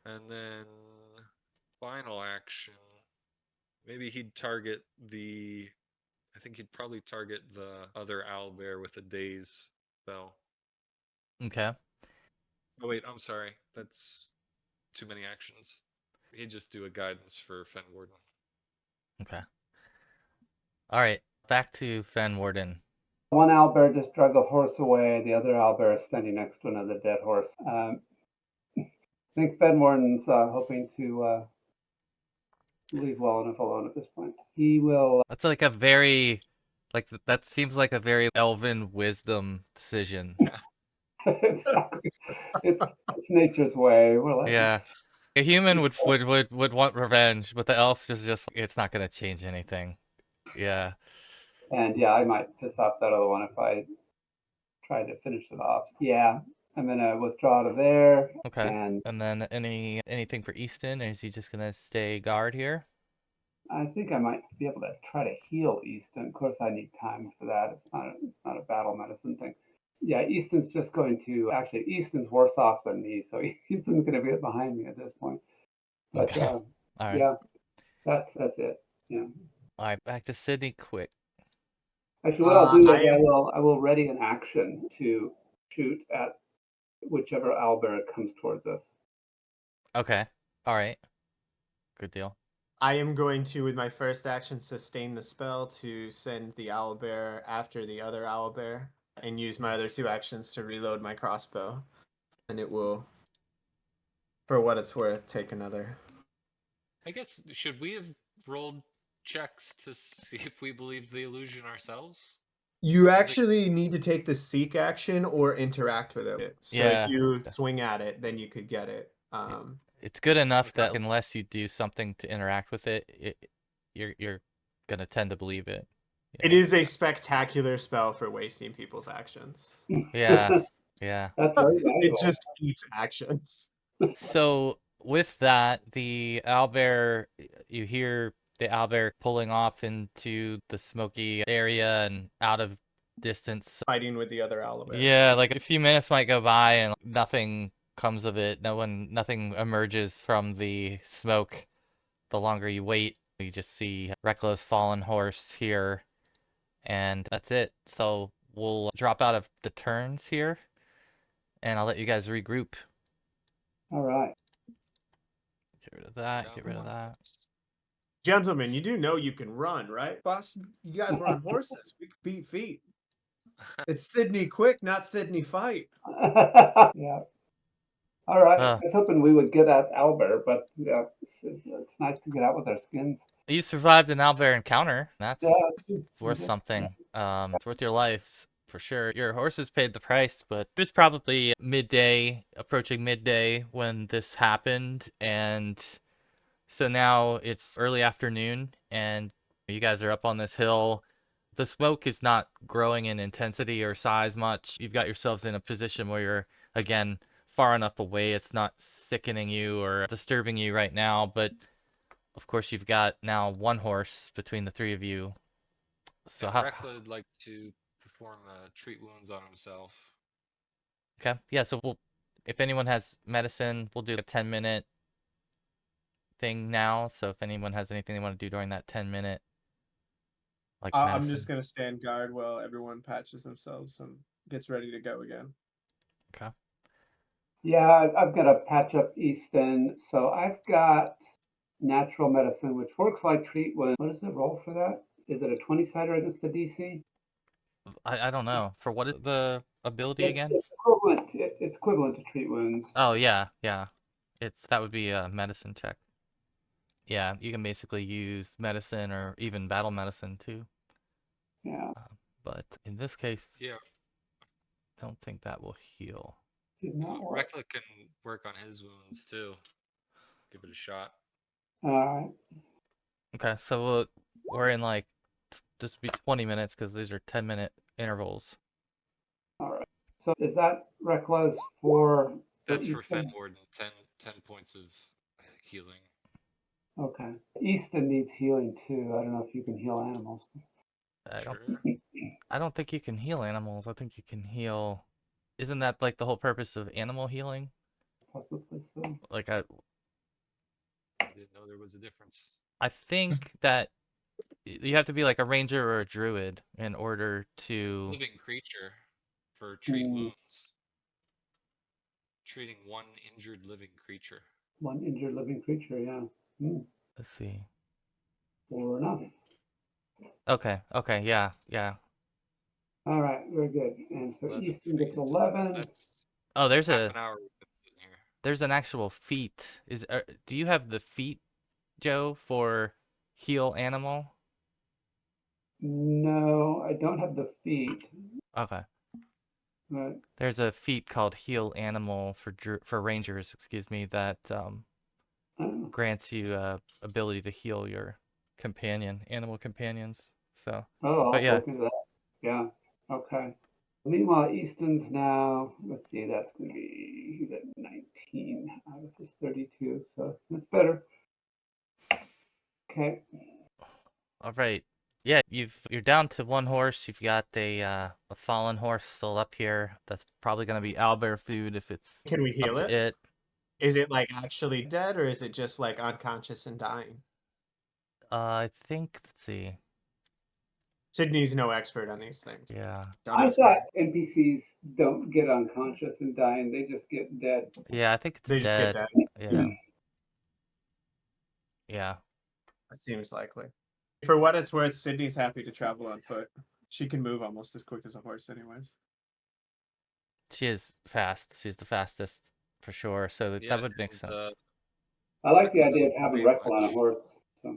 And then final action, maybe he'd target I think he'd probably target the other owlbear with a daze spell. Okay. Oh wait, I'm sorry. That's too many actions. He'd just do a guidance for Fenwarden. Okay. All right. Back to Fenwarden. One owlbear just drug a horse away. The other owlbear is standing next to another dead horse. I think Fenwarden's hoping to leave well enough alone at this point. He will. That's like a very, like that seems like a very elven wisdom decision. Exactly. It's nature's way. Yeah. A human would want revenge, but the elf is just it's not gonna change anything. Yeah. And yeah, I might piss off that other one if I try to finish it off. Yeah, I'm gonna withdraw to there. Okay. And And then anything for Easton, or is he just gonna stay guard here? I think I might be able to try to heal Easton. Of course, I need time for that. It's not a battle medicine thing. Yeah, Easton's just going to actually. Easton's worse off than me, so Easton's going to be behind me at this point. But Okay. All right. yeah, that's it. Yeah. All right. Back to Sydney quick. Actually, what I'll do is I am I will ready an action to shoot at whichever owlbear comes towards us. Okay. All right. Good deal. I am going to, with my first action, sustain the spell to send the owlbear after the other owlbear, and use my other two actions to reload my crossbow. And it will, for what it's worth, take another. I guess, should we have rolled checks to see if we believe the illusion ourselves? You actually need to take the seek action or interact with it. So if Yeah. you swing at it, then you could get it. It's good enough Okay. that unless you do something to interact with it, you're gonna tend to believe it. It is a spectacular spell for wasting people's actions. Yeah, yeah. That's very It valuable. just eats actions. So with that, the owlbear, you hear the owlbear pulling off into the smoky area and out of distance. Fighting with the other owlbear. Yeah, like a few minutes might go by and nothing comes of it. Nothing emerges from the smoke. The longer you wait, you just see Reckla's fallen horse here, and that's it. So we'll drop out of the turns here, and I'll let you guys regroup. All right. Get rid of that, get rid of that. Gentlemen, you do know you can run, right? Boss, you guys were on horses. We could beat feet. It's Sydney quick, not Sydney fight. Yeah. All right. Uh. I was hoping we would get at Owlbear, but yeah, it's nice to get out with our skins. You survived an owlbear encounter. That's Yeah, it's worth good. something. It's worth your life for sure. Your horses paid the price, but it was probably midday, approaching midday when this happened, and so now it's early afternoon, and you guys are up on this hill. The smoke is not growing in intensity or size much. You've got yourselves in a position where you're, again, far enough away. It's not sickening you or disturbing you right now, but of course, you've got now one horse between the three of you. So And how? Reckla would like to perform treat wounds on himself. Okay, yeah. So if anyone has medicine, we'll do a 10-minute thing now. So if anyone has anything they want to do during that 10-minute, like I'm medicine. just gonna stand guard while everyone patches themselves and gets ready to go again. Okay. Yeah, I've got to patch up Easton. So I've got natural medicine, which works like treat wounds. What is the roll for that? Is it a 20-sider against the DC? I don't know. For what is the ability It's, again? it's equivalent. It's equivalent to treat wounds. Oh yeah, yeah. That would be a medicine check. Yeah, you can basically use medicine or even battle medicine too. Yeah. But in this case, Yeah, don't think that will heal. Did not work. Reckla can work on his wounds too. Give it a shot. All right. Okay, so we're in like just be 20 minutes because these are 10-minute intervals. All right. So is that Reckla's for That's for Easton? Fenwarden. 10 points of healing. Okay. Easton needs healing too. I don't know if you can heal animals. Sure. I don't think you can heal animals. I think you can heal. Isn't that like the whole purpose of animal healing? Possibly so. Like I didn't know there was a difference. I think that you have to be like a ranger or a druid in order to. Living creature for treat wounds. Treating one injured living creature. One injured living creature, yeah. Let's see. Fair enough. Okay, yeah, yeah. All right, very good. And so 11 Easton gets for Easton. 11. That's Oh, there's half an hour we've been sitting here. there's an actual feat. Do you have the feat, Joe, for heal animal? No, I don't have the feet. Okay. But There's a feat called Heal Animal for Rangers, excuse me, that grants you ability to heal your animal companions. So, I'll but yeah, look into that. Yeah. Okay. Meanwhile, Easton's now, let's see, that's going to be, he's at 19 out of his 32, so that's better. Okay. all right. Yeah, you're down to one horse. You've got a fallen horse still up here. That's probably gonna be owlbear food if it's Can we up heal to it? it. Is it like actually dead or is it just like unconscious and dying? I think, let's see. Sydney's no expert on these things. Yeah. Don't I ask thought her. NPCs don't get unconscious and die, and they just get dead. Yeah, I think it's They just get dead. dead. Yeah. Yeah. That seems likely. For what it's worth, Sydney's happy to travel on foot. She can move almost as quick as a horse, anyways. She is fast. She's the fastest for sure. So that would make sense. I like the idea of Doesn't having weigh Reckla on a much. horse. So.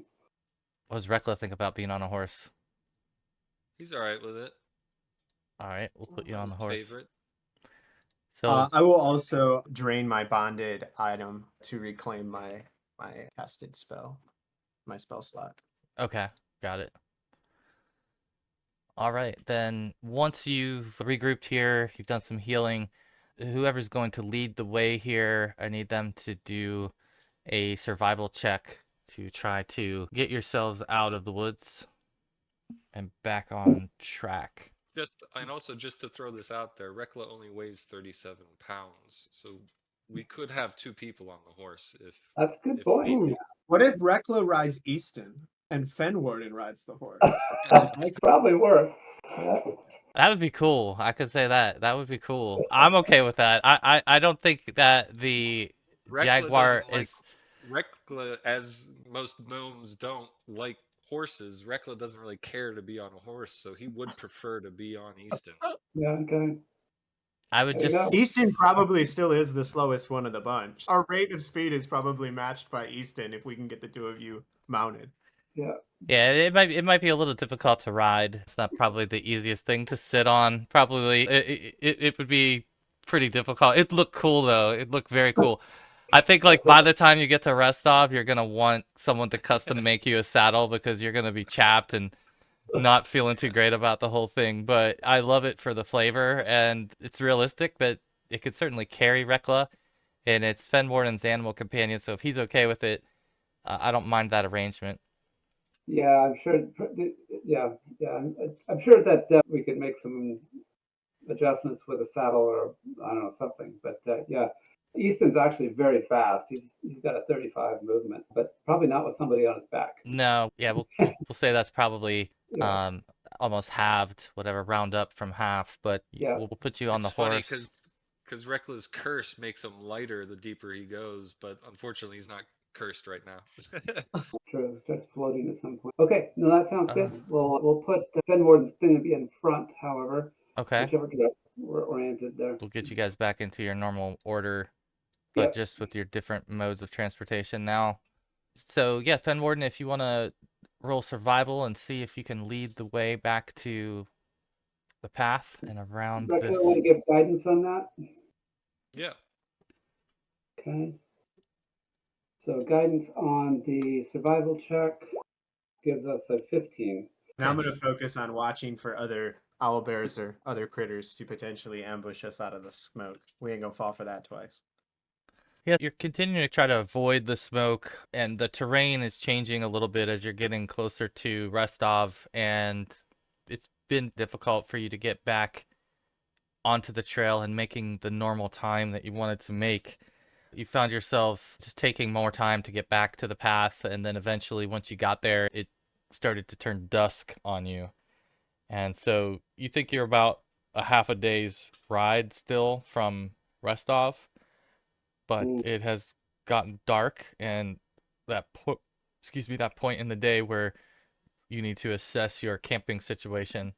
What does Reckla think about being on a horse? He's all right with it. All right, we'll put you Not on the his horse. favorite. So, I will also drain my bonded item to reclaim my casted spell, my spell slot. okay, got it. All right, then once you've regrouped here, you've done some healing, whoever's going to lead the way here, I need them to do a survival check to try to get yourselves out of the woods and back on track. Just to throw this out there, Reckla only weighs 37 pounds, so we could have 2 people on the horse if That's a good if point. Ooh, what if Reckla rides Easton and Fenwarden rides the horse? Probably worth. That would be cool. I could say that. That would be cool. I'm okay with that. I don't think that the Reckla Jaguar doesn't like is. Reckla, as most gnomes don't like horses. Reckla doesn't really care to be on a horse, so he would prefer to be on Easton. Yeah, okay. I would There you just. go. Easton probably still is the slowest one of the bunch. Our rate of speed is probably matched by Easton if we can get the two of you mounted. Yeah. Yeah, it might be a little difficult to ride. It's not probably the easiest thing to sit on. Probably it would be pretty difficult. It looked cool though. It looked very cool. I think like by the time you get to Restov, you're gonna want someone to custom make you a saddle because you're gonna be chapped and not feeling too great about the whole thing. But I love it for the flavor, and it's realistic that it could certainly carry Reckla, and it's Fenwarden's animal companion. So if he's okay with it, I don't mind that arrangement. Yeah, I'm sure. Yeah, yeah. I'm sure that we could make some adjustments with a saddle or I don't know something. But yeah, Easton's actually very fast. He's got a 35 movement, but probably not with somebody on his back. No, yeah, we'll say that's probably Yeah, almost halved, whatever, round up from half, but yeah. we'll put you on It's the funny horse. because Reckla's curse makes him lighter the deeper he goes, but unfortunately he's not cursed right now. True. Starts floating at some point. Okay, no, that sounds Uh, good. We'll put Fenwarden's going to be in front, however, okay, whichever direction we're oriented there. we'll get you guys back into your normal order, but Yep. just with your different modes of transportation now. So yeah, Fenwarden, if you want to roll survival and see if you can lead the way back to the path and around Rebecca, want this. to give guidance on that? Yeah. Okay. So guidance on the survival check gives us a 15. And I'm going to focus on watching for other owlbears or other critters to potentially ambush us out of the smoke. We ain't going to fall for that twice. Yeah, you're continuing to try to avoid the smoke, and the terrain is changing a little bit as you're getting closer to Restov, and it's been difficult for you to get back onto the trail and making the normal time that you wanted to make. You found yourselves just taking more time to get back to the path, and then eventually, once you got there, it started to turn dusk on you. And so you think you're about a half a day's ride still from Restov, but Mm. it has gotten dark, and that point in the day where you need to assess your camping situation.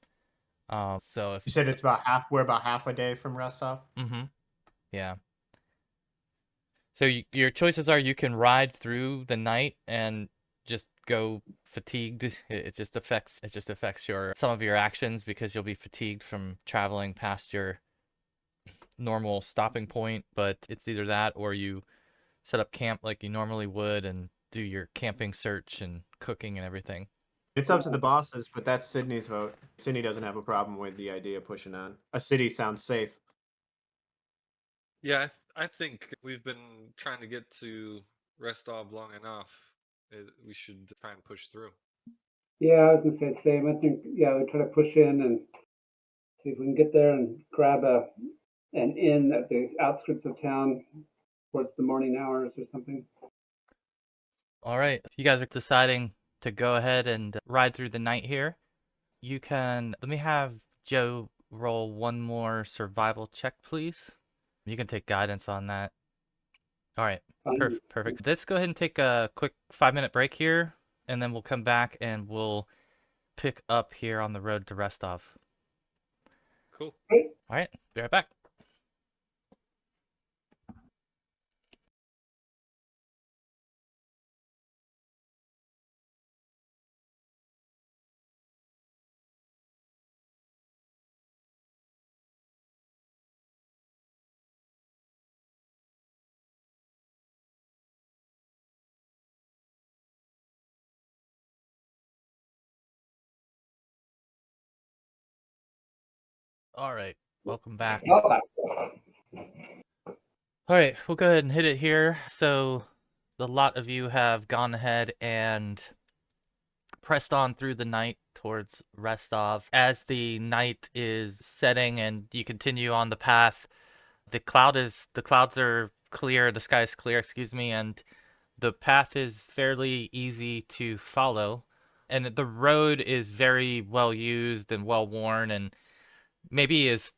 So if You said it's about half. We're about half a day from Restov. yeah. So your choices are you can ride through the night and just go fatigued. It just affects your some of your actions because you'll be fatigued from traveling past your normal stopping point, but it's either that or you set up camp like you normally would and do your camping search and cooking and everything. It's up to the bosses, but that's Sydney's vote. Sydney doesn't have a problem with the idea of pushing on. A city sounds safe. Yeah, I think we've been trying to get to Restov long enough. We should try and push through. Yeah, I was going to say the same. I think, yeah, we try to push in and see if we can get there and grab an inn at the outskirts of town towards the morning hours or something. All right, if you guys are deciding to go ahead and ride through the night here, you can let me have Joe roll one more survival check, please. You can take guidance on that. All right, Fine. perfect. Let's go ahead and take a quick 5-minute break here, and then we'll come back and we'll pick up here on the road to Restov. Cool. Great. All right, be right back. All right, welcome back. Okay. All right, we'll go ahead and hit it here. So, a lot of you have gone ahead and pressed on through the night towards Restov. As the night is setting and you continue on the path, the clouds are clear, the sky is clear, excuse me, and the path is fairly easy to follow. And the road is very well used and well worn, and maybe is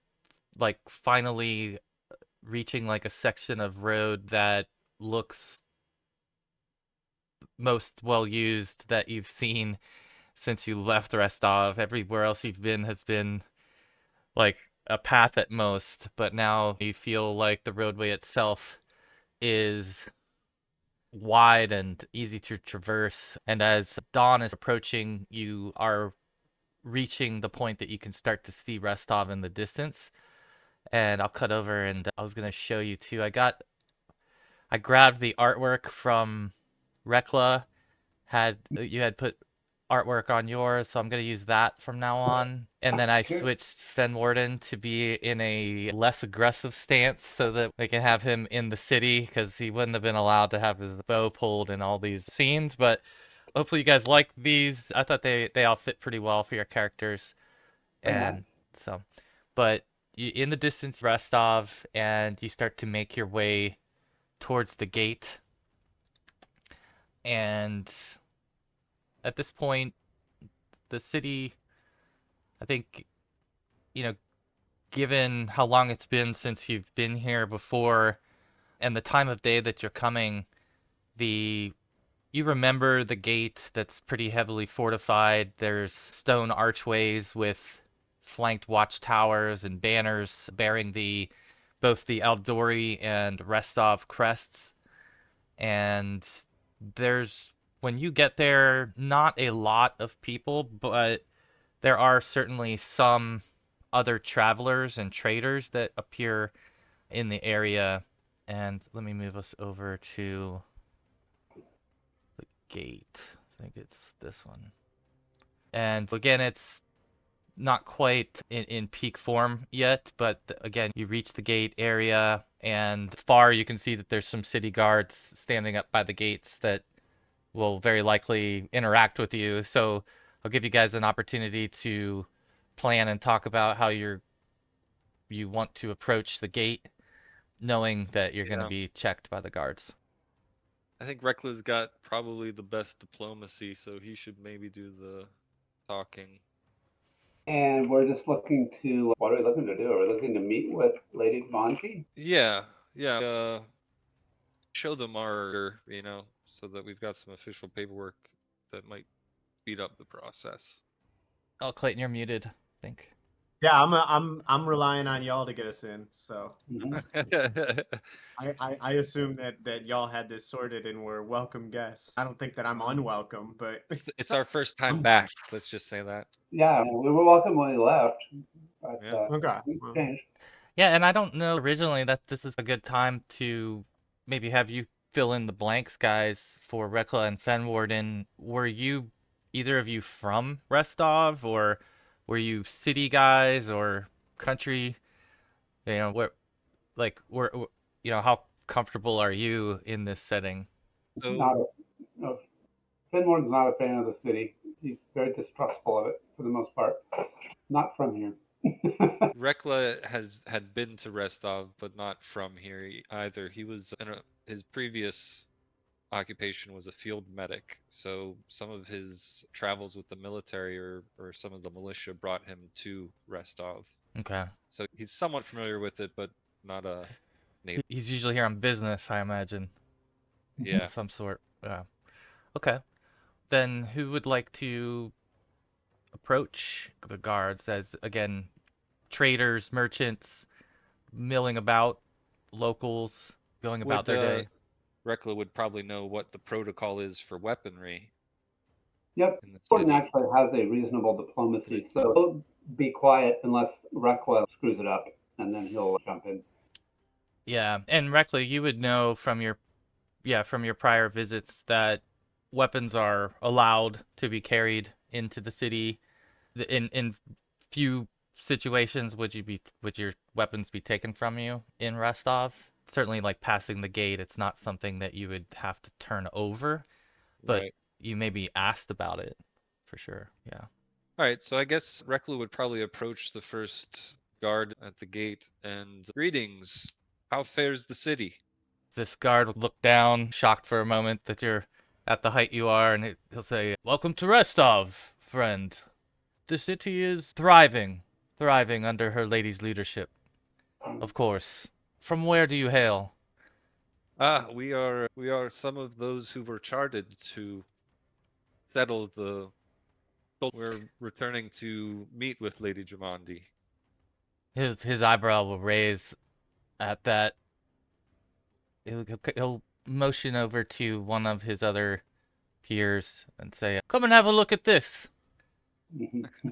like finally reaching like a section of road that looks most well used that you've seen since you left Restov. Everywhere else you've been has been like a path at most, but now you feel like the roadway itself is wide and easy to traverse. And as dawn is approaching, you are reaching the point that you can start to see Restov in the distance. And I'll cut over and I was going to show you too. I grabbed the artwork from Reckla. You had put artwork on yours, so I'm going to use that from now on. And then I switched Fenwarden to be in a less aggressive stance so that we can have him in the city, because he wouldn't have been allowed to have his bow pulled in all these scenes. But hopefully you guys like these. I thought they all fit pretty well for your characters. Very And nice. so, but you in the distance Restov, and you start to make your way towards the gate. And at this point, the city, I think, you know, given how long it's been since you've been here before and the time of day that you're coming, you remember the gate that's pretty heavily fortified. There's stone archways with flanked watchtowers and banners bearing both the Aldori and Restov crests. And there's when you get there, not a lot of people, but there are certainly some other travelers and traders that appear in the area. And let me move us over to the gate. I think it's this one. And again, it's not quite in peak form yet, but again, you reach the gate area, and far you can see that there's some city guards standing up by the gates that will very likely interact with you. So I'll give you guys an opportunity to plan and talk about how you want to approach the gate, knowing that you're going to Yeah. be checked by the guards. I think Reckla's got probably the best diplomacy, so he should maybe do the talking. And we're just looking to, what are we looking to do? Are we looking to meet with Lady Jumanji? Yeah. Show them our, so that we've got some official paperwork that might speed up the process. Oh, Clayton, you're muted, I think. Yeah, I'm relying on y'all to get us in. So Mhm. I assume that y'all had this sorted and were welcome guests. I don't think that I'm unwelcome, but It's our first time back. Let's just say that. Yeah, we were welcome when we left, but Yeah. okay. things Well, changed. Yeah, and I don't know originally that this is a good time to maybe have you fill in the blanks, guys, for Reckla and Fenwarden. Were you either of you from Restov, or were you city guys or country? You know, how comfortable are you in this setting? So Not a, no, Fenwarden's not a fan of the city. He's very distrustful of it for the most part. Not from here. Reckla had been to Restov, but not from here either. He was his previous occupation was a field medic, so some of his travels with the military or some of the militia brought him to Restov. Okay. So he's somewhat familiar with it, but not a native. He's usually here on business, I imagine. Yeah. Of some sort. Yeah. Okay. Then who would like to approach the guards as, again, traders, merchants, milling about, locals going about their day? Reckla would probably know what the protocol is for weaponry Yep. in the Fenwarden city. actually has a reasonable diplomacy, so he'll be quiet unless Reckla screws it up, and then he'll jump in. Yeah, and Reckla, you would know from your prior visits that weapons are allowed to be carried into the city in few situations would your weapons be taken from you in Restov? Certainly, like passing the gate, it's not something that you would have to turn over, but Right. you may be asked about it for sure. Yeah. All right, so I guess Reckla would probably approach the first guard at the gate and greetings. How fares the city? This guard will look down, shocked for a moment that you're at the height you are, and he'll say, "Welcome to Restov, friend. The city is thriving under her lady's leadership, of course. From where do you hail?" Ah, we are some of those who were charted to settle the. We're returning to meet with Lady Jamandi. His eyebrow will raise at that. He'll motion over to one of his other peers and say, "Come and have a look at this."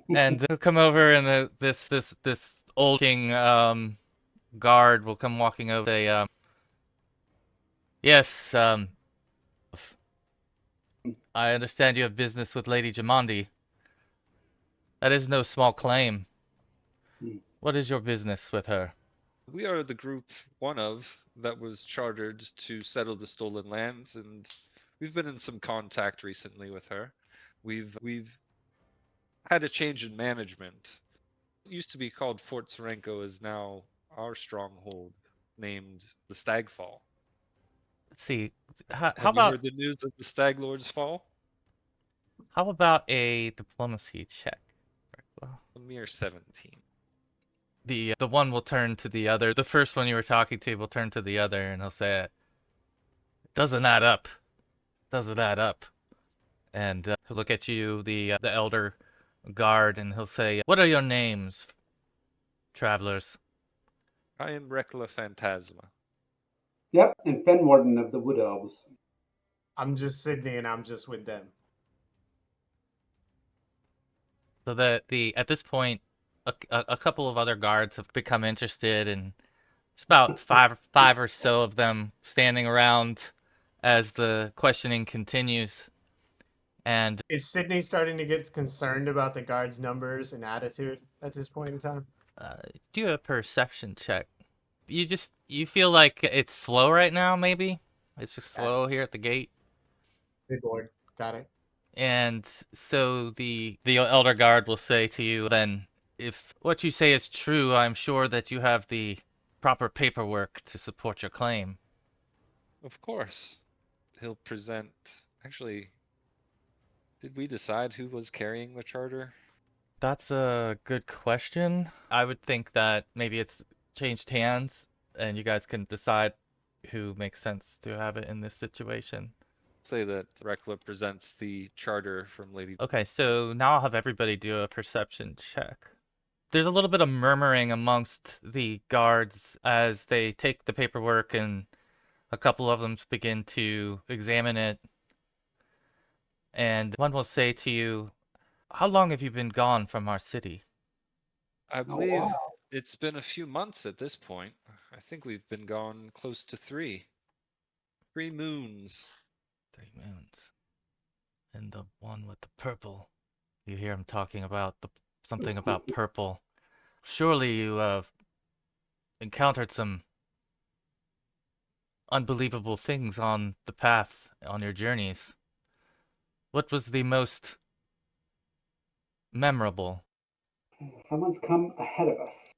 And they'll come over, and this old king guard will come walking over. Say, "Yes, I understand you have business with Lady Jamandi. That is no small claim. What is your business with her?" We are the group one of that was chartered to settle the stolen lands, and we've been in some contact recently with her. We've had a change in management. It used to be called Fort Serenko is now our stronghold, named the Stagfall. Let's see. How Have you about heard the news of the Stag Lord's fall? a diplomacy check? Well, A mere 17. the one will turn to the other. The first one you were talking to will turn to the other, and he'll say, "It doesn't add up. Doesn't add up." And he'll look at you, the elder guard, and he'll say, "What are your names, travelers?" I am Reckla Phantasma. Yep, and Fenwarden of the Wood Elves. I'm just Sydney, and I'm just with them. So that at this point, a couple of other guards have become interested, and there's about five or so of them standing around as the questioning continues. And Is Sydney starting to get concerned about the guards' numbers and attitude at this point in time? do a perception check. You feel like it's slow right now, maybe? It's just slow here at the gate. Good board. Got it. And so the elder guard will say to you, "Then, if what you say is true, I'm sure that you have the proper paperwork to support your claim." Of course. He'll present. Actually, did we decide who was carrying the charter? That's a good question. I would think that maybe it's changed hands, and you guys can decide who makes sense to have it in this situation. Say that Reckla presents the charter from Lady. Okay, so now I'll have everybody do a perception check. There's a little bit of murmuring amongst the guards as they take the paperwork, and a couple of them begin to examine it. And one will say to you, "How long have you been gone from our city?" I Oh, believe wow. it's been a few months at this point. I think we've been gone close to 3. 3 moons. 3 moons. And the one with the purple. You hear him talking about something about purple. Surely you have encountered some unbelievable things on the path on your journeys. What was the most memorable? Someone's come ahead of us.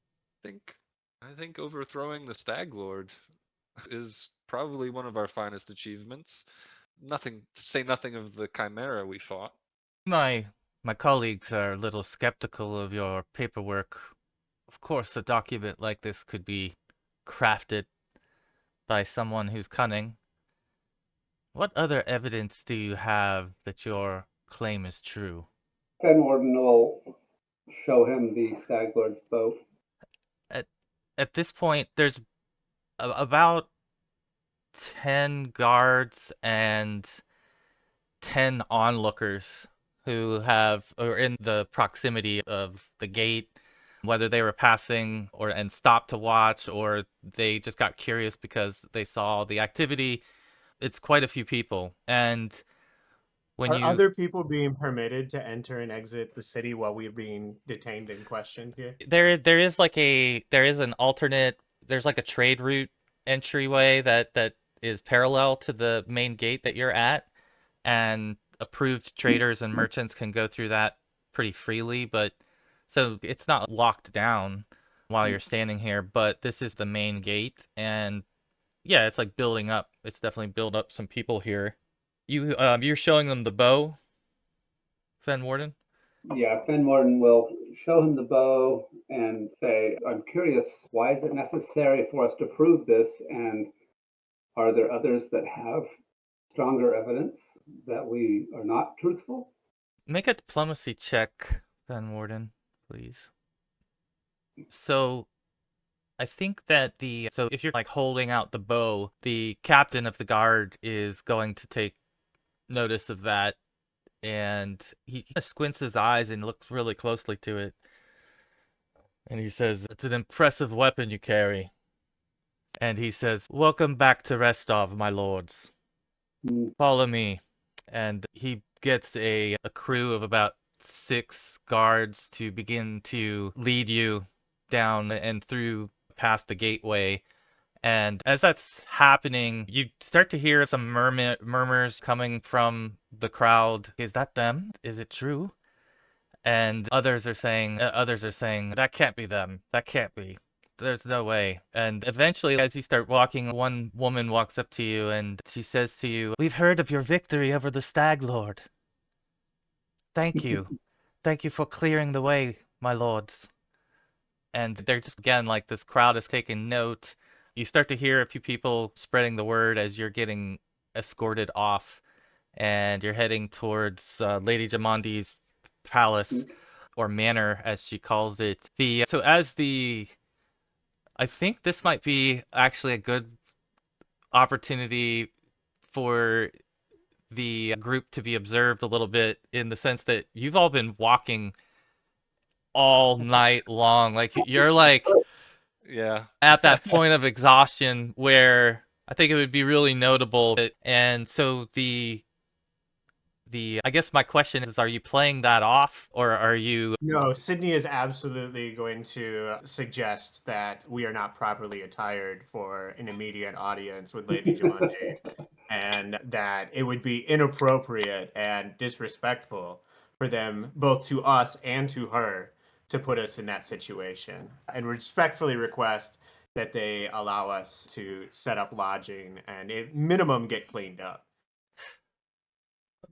I think overthrowing the Stag Lord is probably one of our finest achievements. Nothing to say nothing of the Chimera we fought. My colleagues are a little skeptical of your paperwork. Of course, a document like this could be crafted by someone who's cunning. What other evidence do you have that your claim is true? Fenwarden will show him the Stag Lord's boat. At this point, there's about 10 guards and 10 onlookers who are in the proximity of the gate, whether they were passing and stopped to watch, or they just got curious because they saw the activity. It's quite a few people, and when Are you other people being permitted to enter and exit the city while we're being detained and questioned here? there is like there is an alternate, there's like a trade route entryway that is parallel to the main gate that you're at, and approved traders and merchants can go through that pretty freely, but so it's not locked down while you're standing here, but this is the main gate, and yeah, it's like building up. It's definitely build up some people here. You're showing them the bow, Fenwarden? Yeah, Fenwarden will show him the bow and say, I'm curious, why is it necessary for us to prove this? And are there others that have stronger evidence that we are not truthful? Make a diplomacy check, Fenwarden, please. So I think that so if you're like holding out the bow, the captain of the guard is going to take notice of that, and he squints his eyes and looks really closely to it. And he says, "It's an impressive weapon you carry." And he says, "Welcome back to Restov, my lords. Mm. Follow me." And he gets a crew of about 6 guards to begin to lead you down and through past the gateway. And as that's happening, you start to hear some murmurs coming from the crowd. Is that them? Is it true? And others are saying, that can't be them. That can't be. There's no way. And eventually, as you start walking, one woman walks up to you and she says to you, "We've heard of your victory over the Stag Lord. Thank you. Thank you for clearing the way, my lords." And they're just, again, like this crowd is taking note. You start to hear a few people spreading the word as you're getting escorted off, and you're heading towards Lady Jamandi's palace, or manor as she calls it. I think this might be actually a good opportunity for the group to be observed a little bit, in the sense that you've all been walking all night long. Like you're like Yeah. at that point of exhaustion where I think it would be really notable. And so I guess my question is, are you playing that off, or are you? No, Sydney is absolutely going to suggest that we are not properly attired for an immediate audience with Lady Jumanji, and that it would be inappropriate and disrespectful for them, both to us and to her, to put us in that situation. And respectfully request that they allow us to set up lodging and at minimum get cleaned up.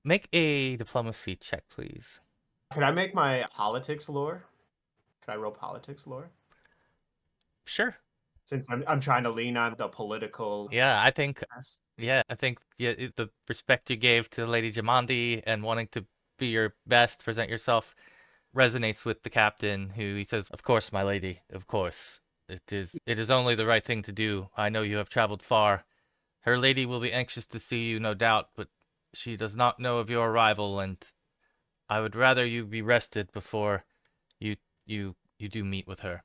Make a diplomacy check, please. Could I make my politics lore? Could I roll politics lore? Sure. Since I'm trying to lean on the political. Yeah, I think the respect you gave to Lady Jamandi and wanting to be your best, present yourself, resonates with the captain, who he says, "Of course, my lady, of course. It is only the right thing to do. I know you have traveled far. Her lady will be anxious to see you, no doubt, but she does not know of your arrival, and I would rather you be rested before you do meet with her."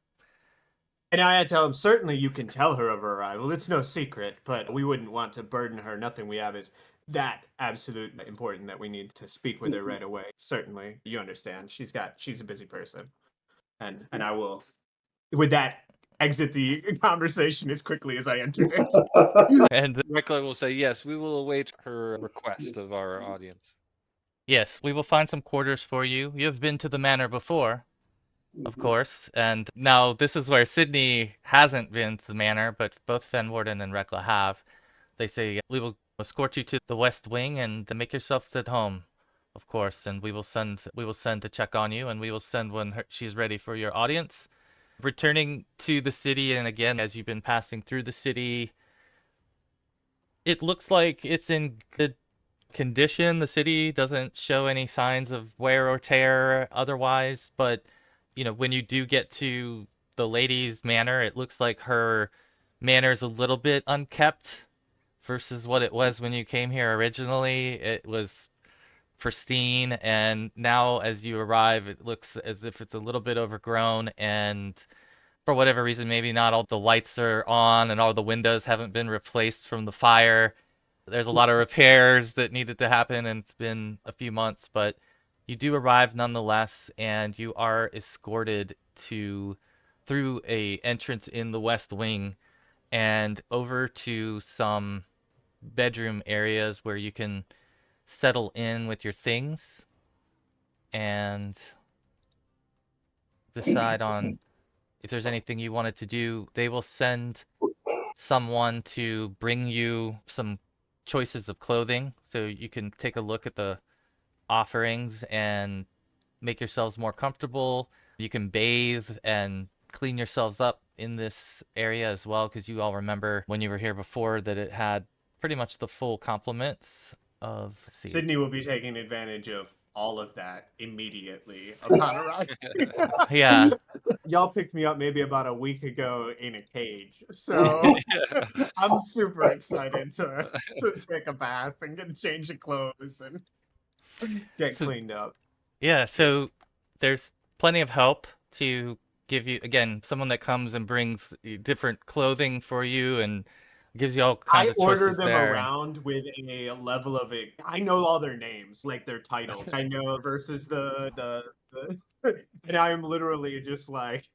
And I had to tell him, certainly you can tell her of her arrival. It's no secret, but we wouldn't want to burden her. Nothing we have is that absolutely important that we need to speak with her right away. Certainly, you understand. She's a busy person. And I will, with that, exit the conversation as quickly as I entered it. And Reckla will say, yes, we will await her request of our audience. yes, we will find some quarters for you. You have been to the manor before, of course, and now this is where Sydney hasn't been to the manor, but both Fenwarden and Reckla have. They say, "We will escort you to the west wing and to make yourselves at home, of course, and we will send to check on you, and we will send when she's ready for your audience." Returning to the city, and again, as you've been passing through the city, it looks like it's in good condition. The city doesn't show any signs of wear or tear otherwise, but when you do get to the lady's manor, it looks like her manor's a little bit unkept versus what it was when you came here originally. It was pristine, and now as you arrive, it looks as if it's a little bit overgrown, and for whatever reason, maybe not all the lights are on and all the windows haven't been replaced from the fire. There's a lot of repairs that needed to happen, and it's been a few months, but you do arrive nonetheless, and you are escorted through a entrance in the west wing and over to some bedroom areas where you can settle in with your things and decide on if there's anything you wanted to do. They will send someone to bring you some choices of clothing so you can take a look at the offerings and make yourselves more comfortable. You can bathe and clean yourselves up in this area as well, because you all remember when you were here before that it had pretty much the full complements of, let's see. Sydney will be taking advantage of all of that immediately upon arrival. Yeah. Y'all picked me up maybe about a week ago in a cage, so I'm super excited to take a bath and get a change of clothes and get cleaned up. Yeah, so there's plenty of help to give you, again, someone that comes and brings different clothing for you and gives you all kinds I of order choices them there. around with a level of it. I know all their names, like their titles. I know versus the and I am literally just like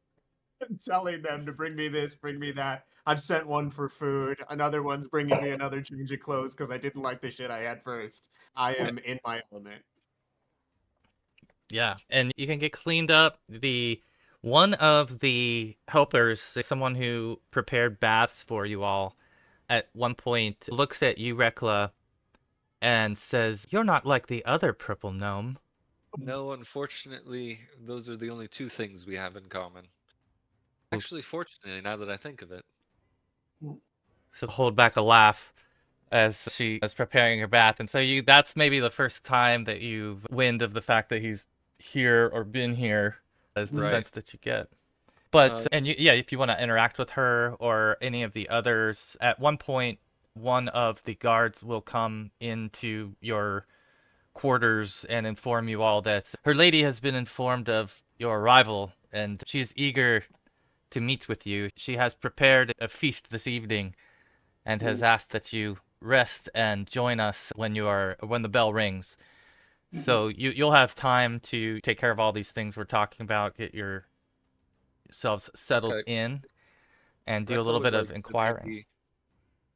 telling them to bring me this, bring me that. I've sent one for food. Another one's bringing me another change of clothes because I didn't like the shit I had first. I am in my element. Yeah, and you can get cleaned up. One of the helpers, someone who prepared baths for you all, at one point looks at you, Reckla, and says, "You're not like the other purple gnome." No, unfortunately, those are the only two things we have in common. Actually, fortunately, now that I think of it. So hold back a laugh as she is preparing her bath. And so that's maybe the first time that you've wind of the fact that he's here or been here, is the Right. sense that you get. But if you want to interact with her or any of the others, at one point one of the guards will come into your quarters and inform you all that her lady has been informed of your arrival and she's eager to meet with you. She has prepared a feast this evening and has asked that you rest and join us when the bell rings. So you'll have time to take care of all these things we're talking about, get yourselves settled in, and do a Reckla little would bit like of to inquiring. maybe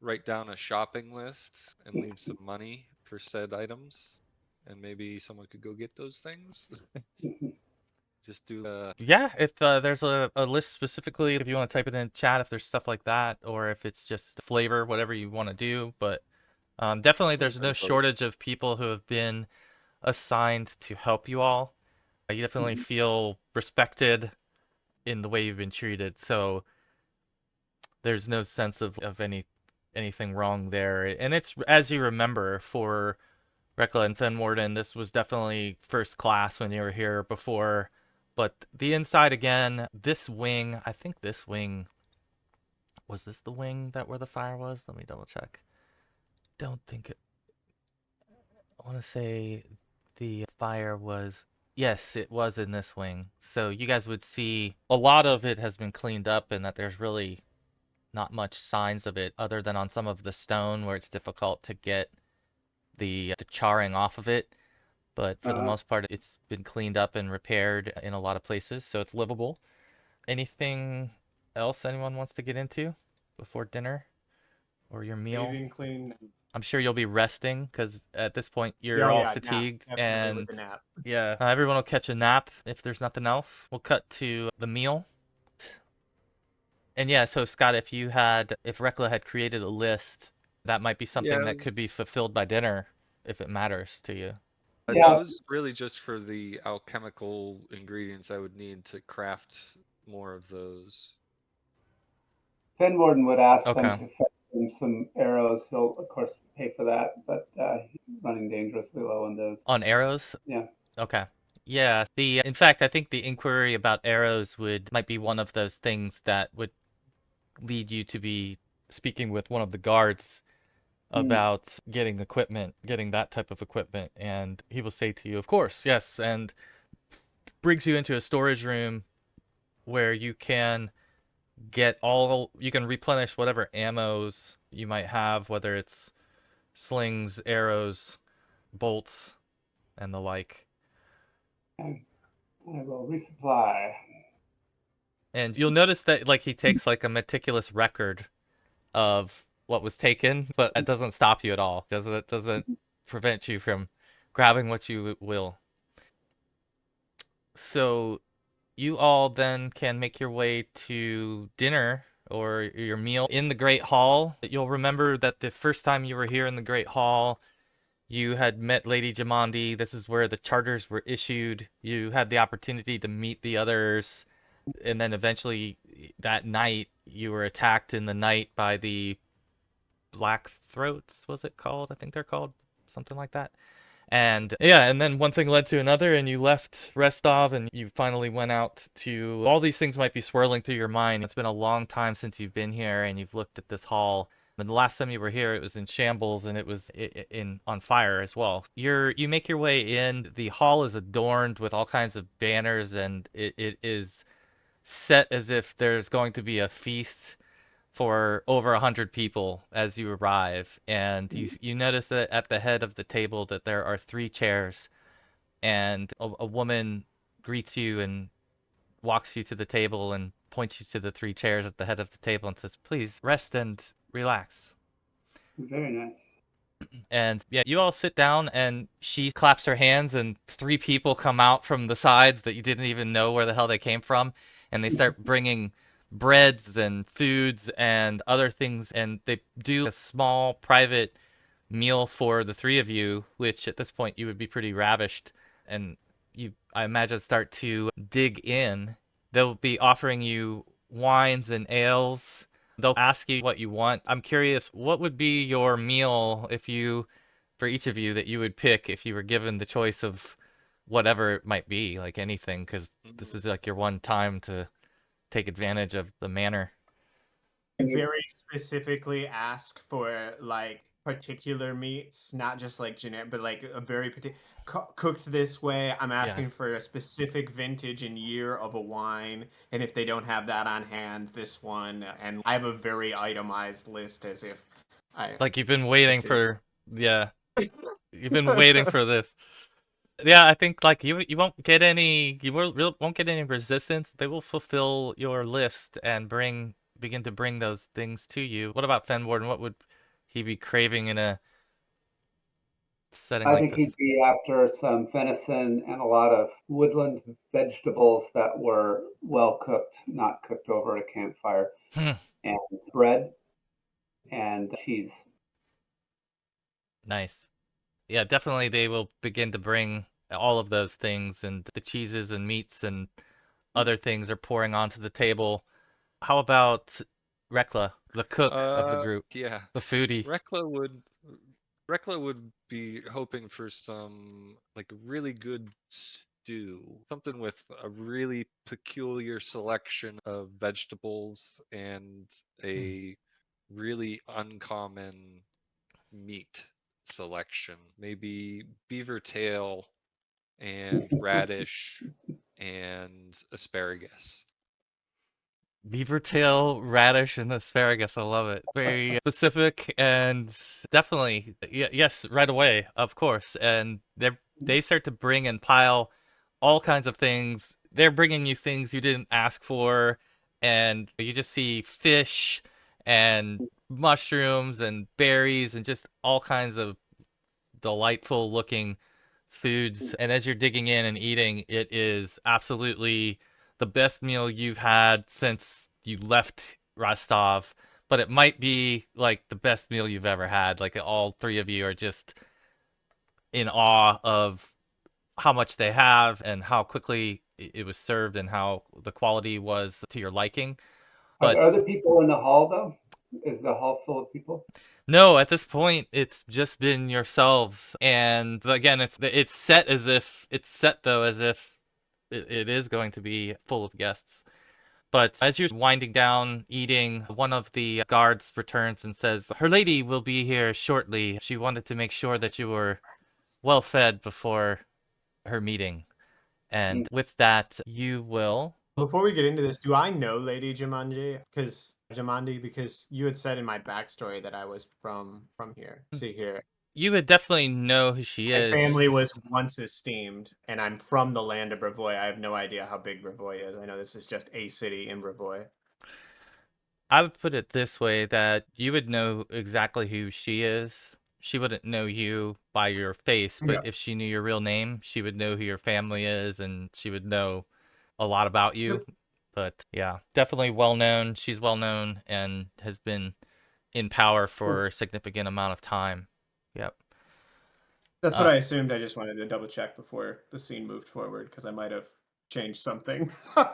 write down a shopping list and leave some money for said items, and maybe someone could go get those things. Just do Yeah, if there's a list specifically, if you want to type it in chat, if there's stuff like that, or if it's just flavor, whatever you want to do. But definitely there's no shortage of people who have been assigned to help you all. You definitely feel respected in the way you've been treated. So there's no sense of anything wrong there. And it's, as you remember, for Reckla and Fenwarden, this was definitely first class when you were here before. But the inside again, this wing, I think this wing, was this the wing that where the fire was? Let me double check. Don't think it, I want to say the fire was, yes, it was in this wing. So you guys would see a lot of it has been cleaned up and that there's really not much signs of it other than on some of the stone where it's difficult to get the charring off of it. But for the most part, it's been cleaned up and repaired in a lot of places, so it's livable. Anything else anyone wants to get into before dinner or your meal? Bathing, clean. I'm sure you'll be resting because at this point you're all fatigued, nap. Definitely with and a nap. yeah, everyone will catch a nap if there's nothing else. We'll cut to the meal. And yeah, so Scott, if Reckla had created a list, that might be something that could be fulfilled by dinner if it matters to you. no, it was really just for the alchemical ingredients I would need to craft more of those. Fenwarden would ask them Okay. to fetch him some arrows. He'll, of course, pay for that, but he's running dangerously low on those. On arrows? Yeah. Okay. Yeah. In fact, I think the inquiry about arrows might be one of those things that would lead you to be speaking with one of the guards about getting that type of equipment, and he will say to you, of course, yes, and brings you into a storage room where you can replenish whatever ammos you might have, whether it's slings, arrows, bolts, and the like. I will resupply. And you'll notice that like he takes like a meticulous record of what was taken, but it doesn't stop you at all. It doesn't prevent you from grabbing what you will. So you all then can make your way to dinner or your meal in the Great Hall. You'll remember that the first time you were here in the Great Hall, you had met Lady Jamandi. This is where the charters were issued. You had the opportunity to meet the others, and then eventually that night you were attacked in the night by the Black Throats, was it called? I think they're called something like that. And yeah, and then one thing led to another, and you left Restov, and you finally went out to. All these things might be swirling through your mind. It's been a long time since you've been here, and you've looked at this hall. And the last time you were here, it was in shambles, and it was in on fire as well. You make your way in. The hall is adorned with all kinds of banners, and it is set as if there's going to be a feast for over 100 people as you arrive, and you notice that at the head of the table that there are 3 chairs, and a woman greets you and walks you to the table and points you to the 3 chairs at the head of the table and says, "Please rest and relax." Very nice. And yeah, you all sit down, and she claps her hands, and 3 people come out from the sides that you didn't even know where the hell they came from, and they start bringing breads and foods and other things, and they do a small private meal for the 3 of you, which at this point you would be pretty ravished, and you, I imagine, start to dig in. They'll be offering you wines and ales. They'll ask you what you want. I'm curious, what would be your meal for each of you, that you would pick if you were given the choice of whatever it might be, like anything, because this is like your one time to take advantage of the manor. Very specifically ask for like particular meats, not just like generic, but like a very particular cooked this way. I'm asking for a specific vintage and year of a wine, and if they don't have that on hand, this one. And I have a very itemized list, as if I Like you've been waiting this is- for, yeah, you've been waiting for this. Yeah, I think like you won't get any won't get any resistance. They will fulfill your list and begin to bring those things to you. What about Fenwarden? What would he be craving in a setting I like think this? he'd be after some venison and a lot of woodland vegetables that were well cooked, not cooked over a campfire, and bread and cheese. Nice. Yeah, definitely they will begin to bring all of those things, and the cheeses and meats and other things are pouring onto the table. How about Reckla, the cook of the group, Yeah. the foodie? Reckla would be hoping for some like really good stew, something with a really peculiar selection of vegetables and a really uncommon meat selection. Maybe beaver tail and radish and asparagus. Beaver tail, radish, and asparagus. I love it. Very specific, and definitely, yes, right away, of course. And they start to bring and pile all kinds of things. They're bringing you things you didn't ask for, and you just see fish and mushrooms and berries and just all kinds of delightful looking foods. And as you're digging in and eating, it is absolutely the best meal you've had since you left Rostov. But it might be like the best meal you've ever had. Like all 3 of you are just in awe of how much they have and how quickly it was served and how the quality was to your liking. Are But there other people in the hall though? Is the hall full of people? no, at this point, it's just been yourselves, and again, it's set as if it's set though as if it is going to be full of guests. But as you're winding down, eating, one of the guards returns and says, "Her lady will be here shortly. She wanted to make sure that you were well fed before her meeting." And with that, you will Before we get into this, do I know Lady Jumanji? Because you had said in my backstory that I was from here. See here. You would definitely know who she My is. family was once esteemed, and I'm from the land of Brevoy. I have no idea how big Brevoy is. I know this is just a city in Brevoy. I would put it this way, that you would know exactly who she is. She wouldn't know you by your face, but Yeah. if she knew your real name, she would know who your family is, and she would know a lot about you. But yeah, definitely well known. She's well known and has been in power for a significant amount of time. Yep. That's what I assumed. I just wanted to double check before the scene moved forward because I might have changed something.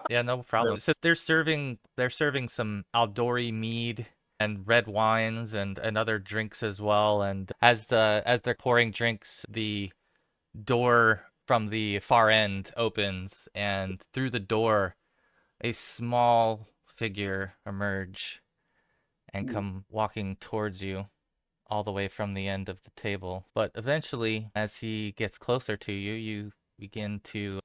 Yeah, no problem. So they're serving some Aldori mead and red wines and other drinks as well. And as they're pouring drinks, the door from the far end opens, and through the door, a small figure emerge and come walking towards you, all the way from the end of the table. But eventually, as he gets closer to you, you begin to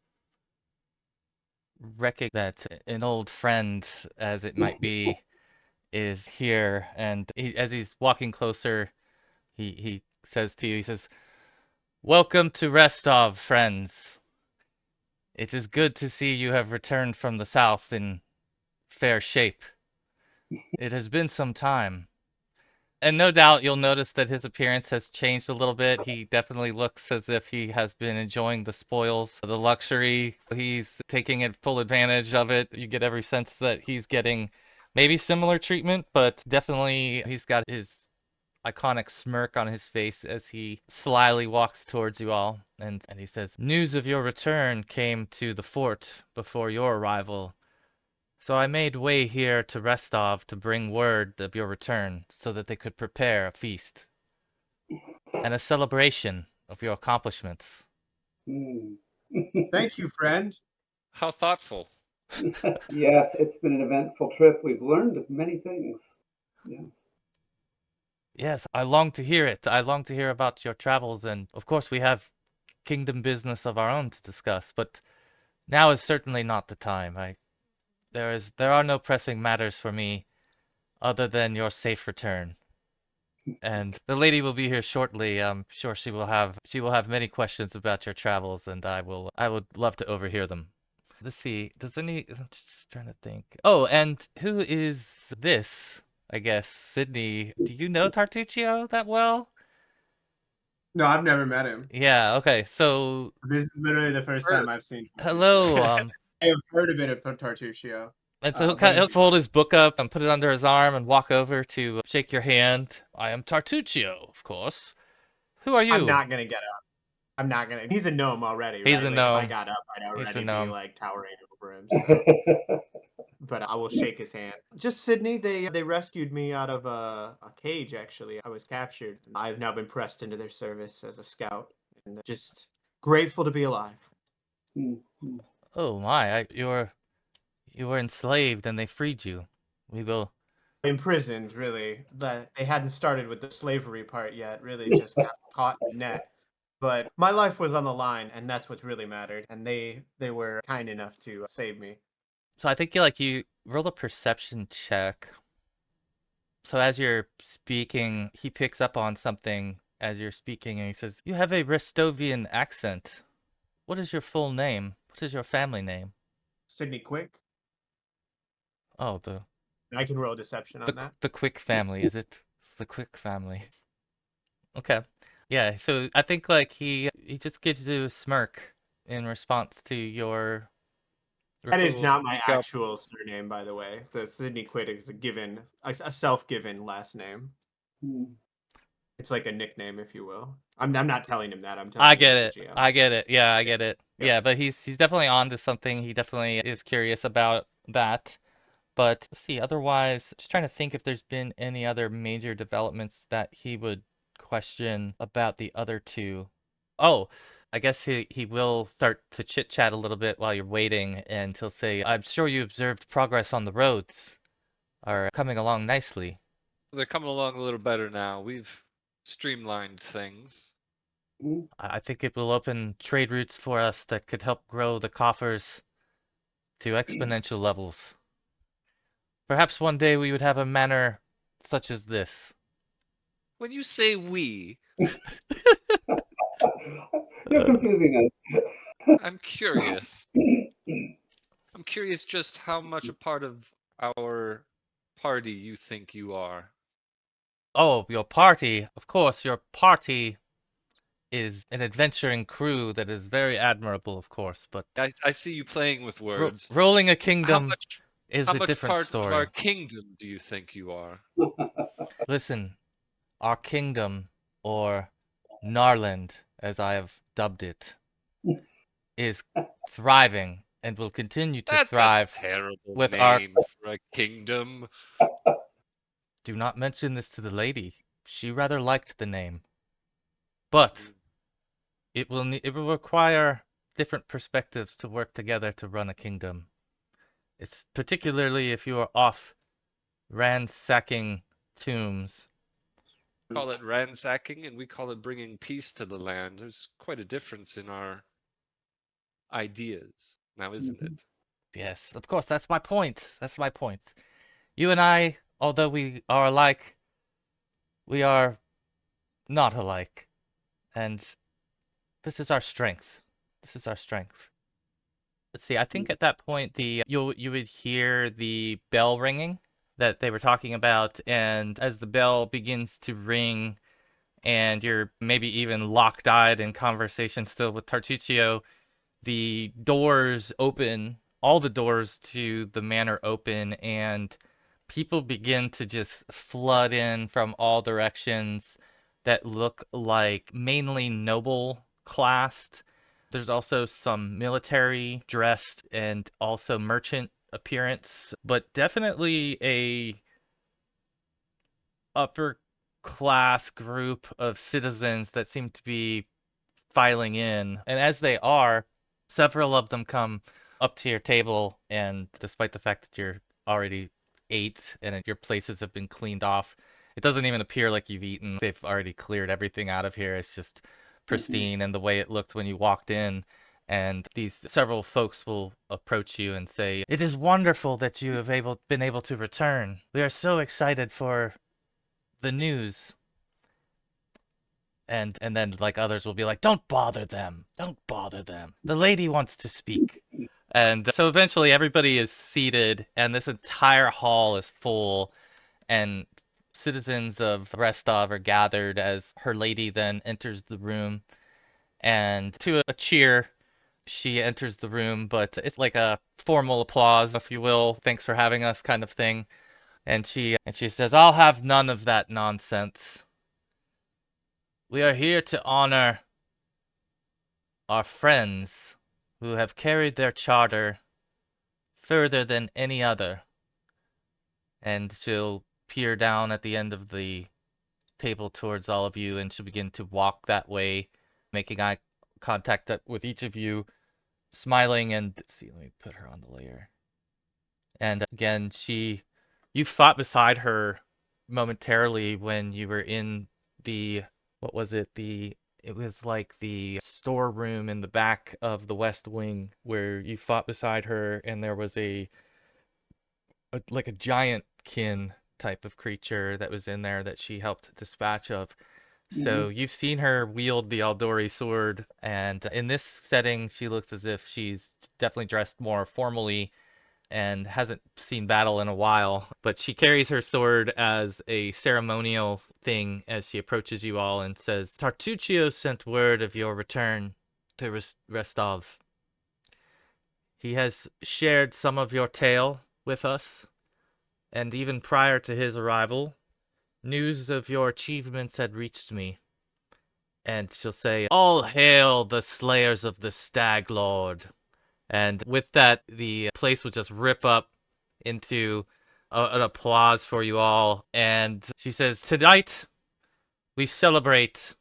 recognize that an old friend, as it might be, is here. And as he's walking closer, he says to you, he says, "Welcome to Restov, friends. It is good to see you have returned from the south in fair shape. It has been some time." And no doubt you'll notice that his appearance has changed a little bit. He definitely looks as if he has been enjoying the spoils, the luxury. He's taking full advantage of it. You get every sense that he's getting maybe similar treatment, but definitely he's got his iconic smirk on his face as he slyly walks towards you all. And he says, "News of your return came to the fort before your arrival. So I made way here to Restov to bring word of your return so that they could prepare a feast and a celebration of your accomplishments." Thank you, friend. How thoughtful. Yes, it's been an eventful trip. We've learned many things. Yeah. Yes, I long to hear it. I long to hear about your travels, and of course we have kingdom business of our own to discuss, but now is certainly not the time. There are no pressing matters for me other than your safe return. And the lady will be here shortly. I'm sure she will have many questions about your travels, and I would love to overhear them. Let's see. I'm just trying to think. Oh, and who is this? I guess Sydney. Do you know Tartuccio that well? No, I've never met him. Yeah. Okay. So This is literally the first time I've seen Tartuccio. hello. I have heard a bit of Tartuccio. And so What he'll is he? fold his book up and put it under his arm and walk over to shake your hand. "I am Tartuccio, of course. Who are I'm you?" not gonna get up. I'm not gonna. He's a gnome already, He's right? a Like if I gnome. got up, I'd He's a already be gnome. like towering over him. So, but I will shake his hand. Just Sydney. They rescued me out of a cage. Actually, I was captured. I've now been pressed into their service as a scout, and just grateful to be alive. Oh my! You were enslaved and they freed you. We will. Imprisoned, really. That they hadn't started with the slavery part yet. Really, just got caught in the net. But my life was on the line, and that's what really mattered. And they were kind enough to save me. So I think you roll a perception check. So as you're speaking, he picks up on something as you're speaking, and he says, "You have a Restovian accent. What is your full name? What is your family name?" Sydney Quick. Oh, the I can roll deception the on that. the Quick family, is it? The Quick family. Okay. Yeah, so I think he just gives you a smirk in response to your That is We'll not my speak up. actual surname, by the way. The Sydney Quick is a self-given last name. It's like a nickname, if you will. I'm not telling him that. I'm telling I him get as it. the GM. I get it. Yeah, I get it. Yep. Yeah, but he's definitely on to something. He definitely is curious about that. But let's see, otherwise, just trying to think if there's been any other major developments that he would question about the other two. Oh, I guess he will start to chit chat a little bit while you're waiting, and he'll say, "I'm sure you observed progress on the roads are coming along nicely." They're coming along a little better now. We've streamlined things. I think it will open trade routes for us that could help grow the coffers to exponential levels. Perhaps one day we would have a manor such as this. When you say we, You're confusing I'm curious. I'm curious just how much a part of our party you think you are. Oh, your party. Of course, your party is an adventuring crew that is very admirable, of course, but I see you playing with words. rolling a How kingdom much is how a much different part of our story. kingdom do you think you are? Listen, our kingdom, or Narland, as I have dubbed it, is thriving and will continue to That's a thrive terrible with our... name for a kingdom. Do not mention this to the lady. She rather liked the name. But it will require different perspectives to work together to run a kingdom. It's particularly if you are off ransacking tombs. Call it ransacking, and we call it bringing peace to the land. There's quite a difference in our ideas, now isn't it? Yes, of course, that's my point. That's my point. You and I, although we are alike, we are not alike. And this is our strength. This is our strength. Let's see, I think at that point you would hear the bell ringing that they were talking about, and as the bell begins to ring and you're maybe even locked-eyed in conversation still with Tartuccio, the doors open, all the doors to the manor open, and people begin to just flood in from all directions that look like mainly noble classed. There's also some military dressed and also merchant appearance, but definitely a upper class group of citizens that seem to be filing in. And as they are, several of them come up to your table, and despite the fact that you're already ate and your places have been cleaned off, it doesn't even appear like you've eaten. They've already cleared everything out of here. It's just pristine and the way it looked when you walked in. And these several folks will approach you and say, "It is wonderful that you have been able to return. We are so excited for the news." And then like others will be like, "Don't bother them, don't bother them, the lady wants to speak." And so eventually everybody is seated and this entire hall is full, and citizens of Restov are gathered as her lady then enters the room, and to a cheer she enters the room, but it's like a formal applause, if you will, thanks for having us kind of thing. And she says, "I'll have none of that nonsense. We are here to honor our friends who have carried their charter further than any other." And she'll peer down at the end of the table towards all of you, and she'll begin to walk that way, making eye contact with each of you, smiling. And let's see, let me put her on the layer. And again, you fought beside her momentarily when you were in the, what was it? It was like the storeroom in the back of the West Wing where you fought beside her, and there was like a giant kin type of creature that was in there that she helped dispatch of. So you've seen her wield the Aldori sword, and in this setting, she looks as if she's definitely dressed more formally and hasn't seen battle in a while, but she carries her sword as a ceremonial thing as she approaches you all and says, "Tartuccio sent word of your return to Restov. He has shared some of your tale with us, and even prior to his arrival, news of your achievements had reached me." And she'll say, "All hail the slayers of the Stag Lord." And with that, the place would just rip up into an applause for you all. And she says, "Tonight, we celebrate."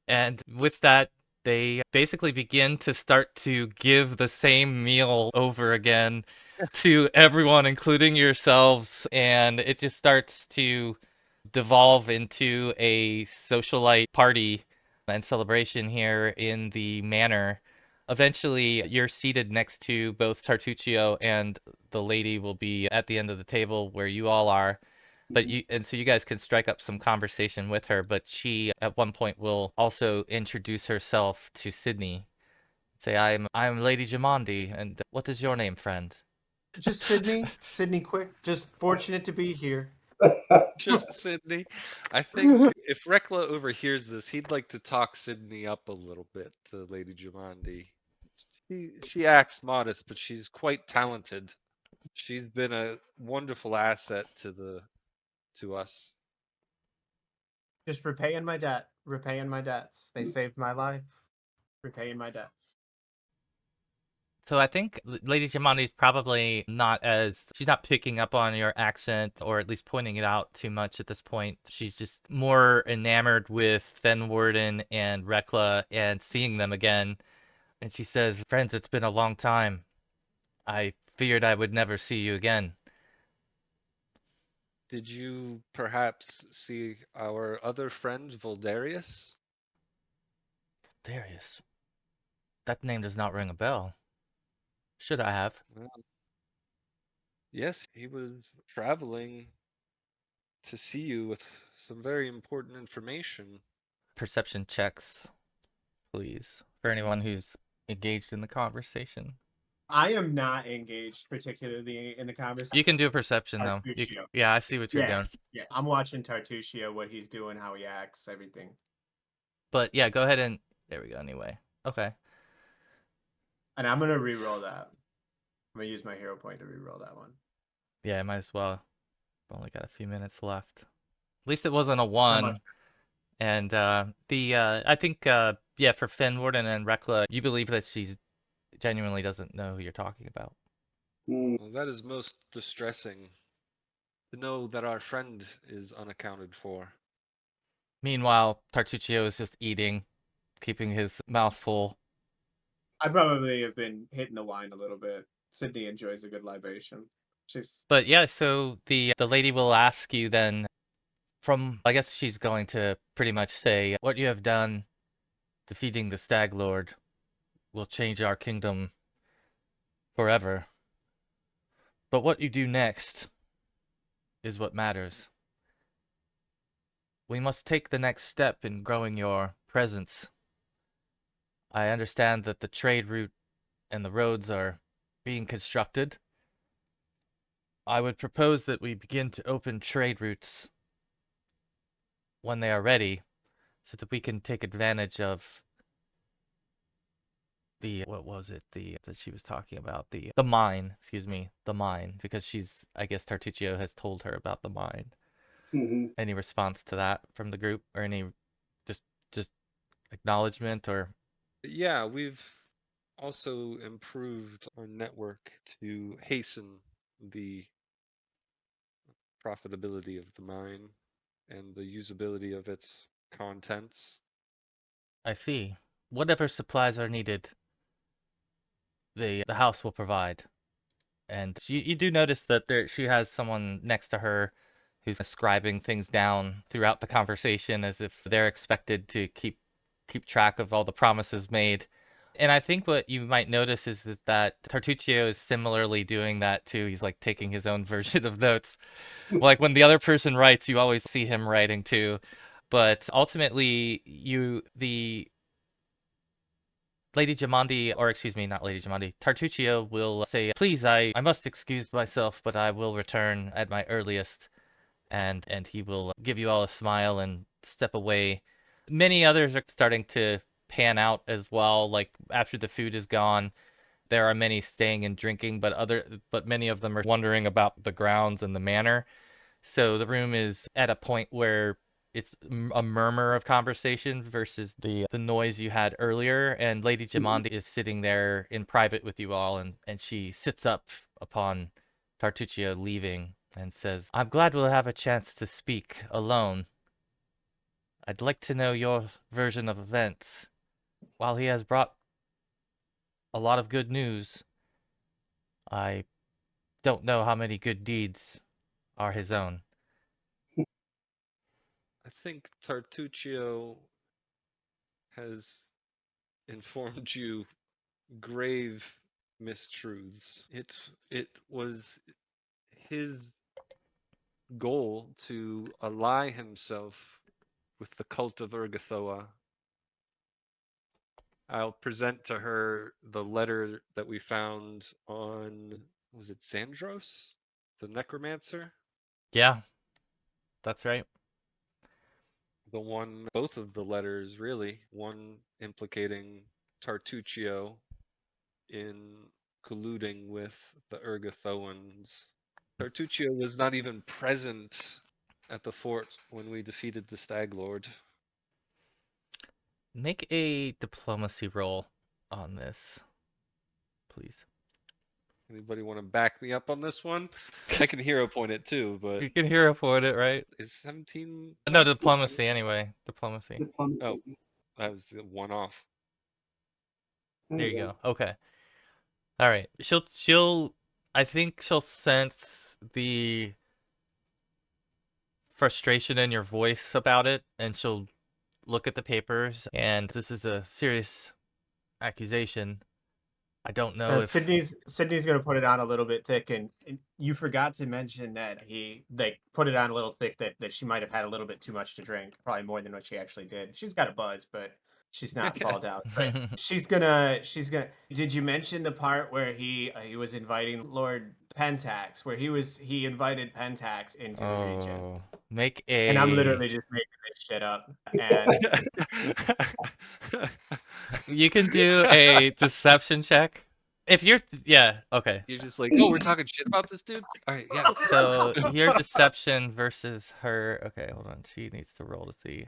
And with that, they basically begin to start to give the same meal over again to everyone, including yourselves. And it just starts to devolve into a socialite party and celebration here in the manor. Eventually, you're seated next to both Tartuccio and the lady will be at the end of the table where you all are. But so you guys can strike up some conversation with her, but she at one point will also introduce herself to Sydney. Say, I'm Lady Jamandi, and what is your name, friend? Just Sydney. Sydney Quick. Just fortunate to be here. Just Sydney. I think if Reckla overhears this, he'd like to talk Sydney up a little bit to Lady Jamandi. She acts modest, but she's quite talented. She's been a wonderful asset to us. Just repaying my debt. Repaying my debts. They saved my life. Repaying my debts. So I think Lady Jamandi's probably she's not picking up on your accent or at least pointing it out too much at this point. She's just more enamored with Fenwarden and Reckla and seeing them again. And she says, friends, it's been a long time. I feared I would never see you again. Did you perhaps see our other friend, Voldarius? Darius. That name does not ring a bell. Should I have? Well, yes, he was traveling to see you with some very important information. Perception checks, please, for anyone who's engaged in the conversation. I am not engaged particularly in the conversation. You can do a perception, though. Tartuccio. Yeah, I see what you're doing. Yeah, I'm watching Tartuccio, what he's doing, how he acts, everything. But yeah, go ahead and there we go. Anyway, okay. And I'm gonna re-roll that. I'm gonna use my hero point to re-roll that one. Yeah, I might as well. Only got a few minutes left. At least it wasn't a Not one. much. And I think yeah, for Fenwarden and Reckla, you believe that she genuinely doesn't know who you're talking about. Well, that is most distressing to know that our friend is unaccounted for. Meanwhile, Tartuccio is just eating, keeping his mouth full. I probably have been hitting the wine a little bit. Sydney enjoys a good libation. But yeah, so the lady will ask you then I guess she's going to pretty much say what you have done defeating the Stag Lord will change our kingdom forever. But what you do next is what matters. We must take the next step in growing your presence. I understand that the trade route and the roads are being constructed. I would propose that we begin to open trade routes when they are ready so that we can take advantage of what was it that she was talking about, the mine, excuse me, the mine, because I guess Tartuccio has told her about the mine. Any response to that from the group, or any just acknowledgement? Or Yeah, we've also improved our network to hasten the profitability of the mine and the usability of its contents. I see. Whatever supplies are needed, the house will provide. And you do notice that she has someone next to her who's scribing things down throughout the conversation as if they're expected to keep track of all the promises made. And I think what you might notice is that Tartuccio is similarly doing that too. He's like taking his own version of notes. Like when the other person writes, you always see him writing too. But ultimately, the Lady Jamandi, or excuse me, not Lady Jamandi, Tartuccio will say, please, I must excuse myself, but I will return at my earliest. And he will give you all a smile and step away. Many others are starting to pan out as well. Like after the food is gone, there are many staying and drinking, but many of them are wondering about the grounds and the manor. So the room is at a point where it's a murmur of conversation versus the noise you had earlier. And Lady Jamandi is sitting there in private with you all, and she sits up upon Tartuccio leaving and says, I'm glad we'll have a chance to speak alone. I'd like to know your version of events. While he has brought a lot of good news, I don't know how many good deeds are his own. I think Tartuccio has informed you grave mistruths. It was his goal to ally himself with the cult of Urgathoa. I'll present to her the letter that we found on, was it Xandros, the necromancer? Yeah, that's right. The one, both of the letters really, one implicating Tartuccio in colluding with the Urgathoans. Tartuccio was not even present at the fort when we defeated the Stag Lord. Make a diplomacy roll on this, please. Anybody want to back me up on this one? I can hero point it too, but You can hero point it, right? is 17? No, diplomacy anyway. Diplomacy. Diplomacy. Oh, that was the one off. There you go. Okay. All right. I think she'll sense the frustration in your voice about it, and she'll look at the papers, and this is a serious accusation. I don't know if Sydney's gonna put it on a little bit thick, and you forgot to mention that he put it on a little thick that she might have had a little bit too much to drink, probably more than what she actually did. She's got a buzz, but she's not fall down. But she's gonna. Did you mention the part where he was inviting Lord Pentax, where he invited Pentax into the region? Oh, make And I'm a. literally just making this shit up. And You can do a deception check. If you're, yeah, okay. You're just like, oh, we're talking shit about this dude? All right, yeah. So your deception versus her. Okay, hold on. She needs to roll to see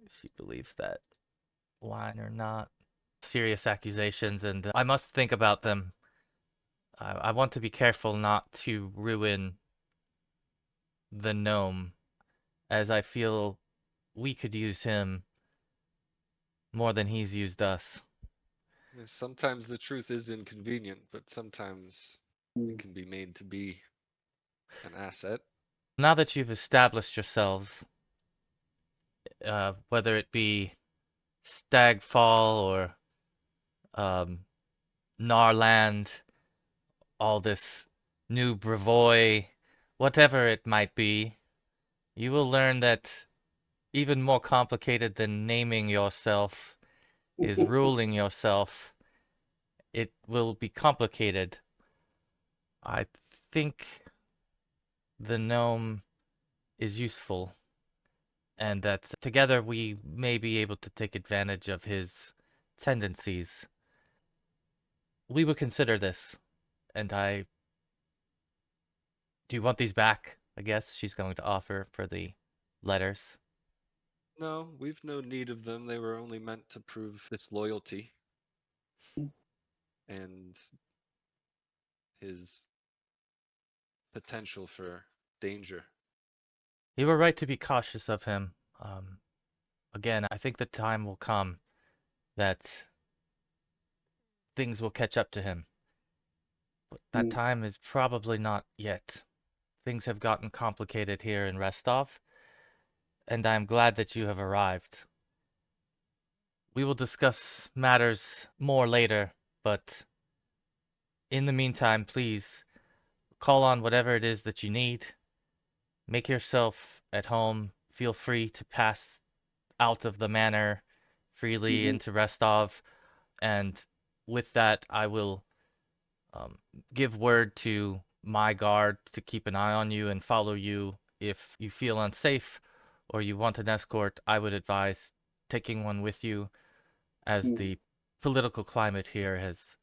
if she believes that line or not. Serious accusations, and I must think about them. I want to be careful not to ruin the gnome, as I feel we could use him more than he's used us. Sometimes the truth is inconvenient, but sometimes it can be made to be an asset. Now that you've established yourselves, whether it be Stagfall or Narland, all this new Brevoy, whatever it might be, you will learn that even more complicated than naming yourself is ruling yourself. It will be complicated. I think the gnome is useful, and that together we may be able to take advantage of his tendencies. We would consider this, and do you want these back? I guess she's going to offer for the letters. No, we've no need of them. They were only meant to prove his loyalty and his potential for danger. You were right to be cautious of him. Again, I think the time will come that things will catch up to him. But that time is probably not yet. Things have gotten complicated here in Restov, and I am glad that you have arrived. We will discuss matters more later, but in the meantime, please call on whatever it is that you need. Make yourself at home. Feel free to pass out of the manor freely into Restov, and with that, I will give word to my guard to keep an eye on you and follow you. If you feel unsafe or you want an escort, I would advise taking one with you, as the political climate here has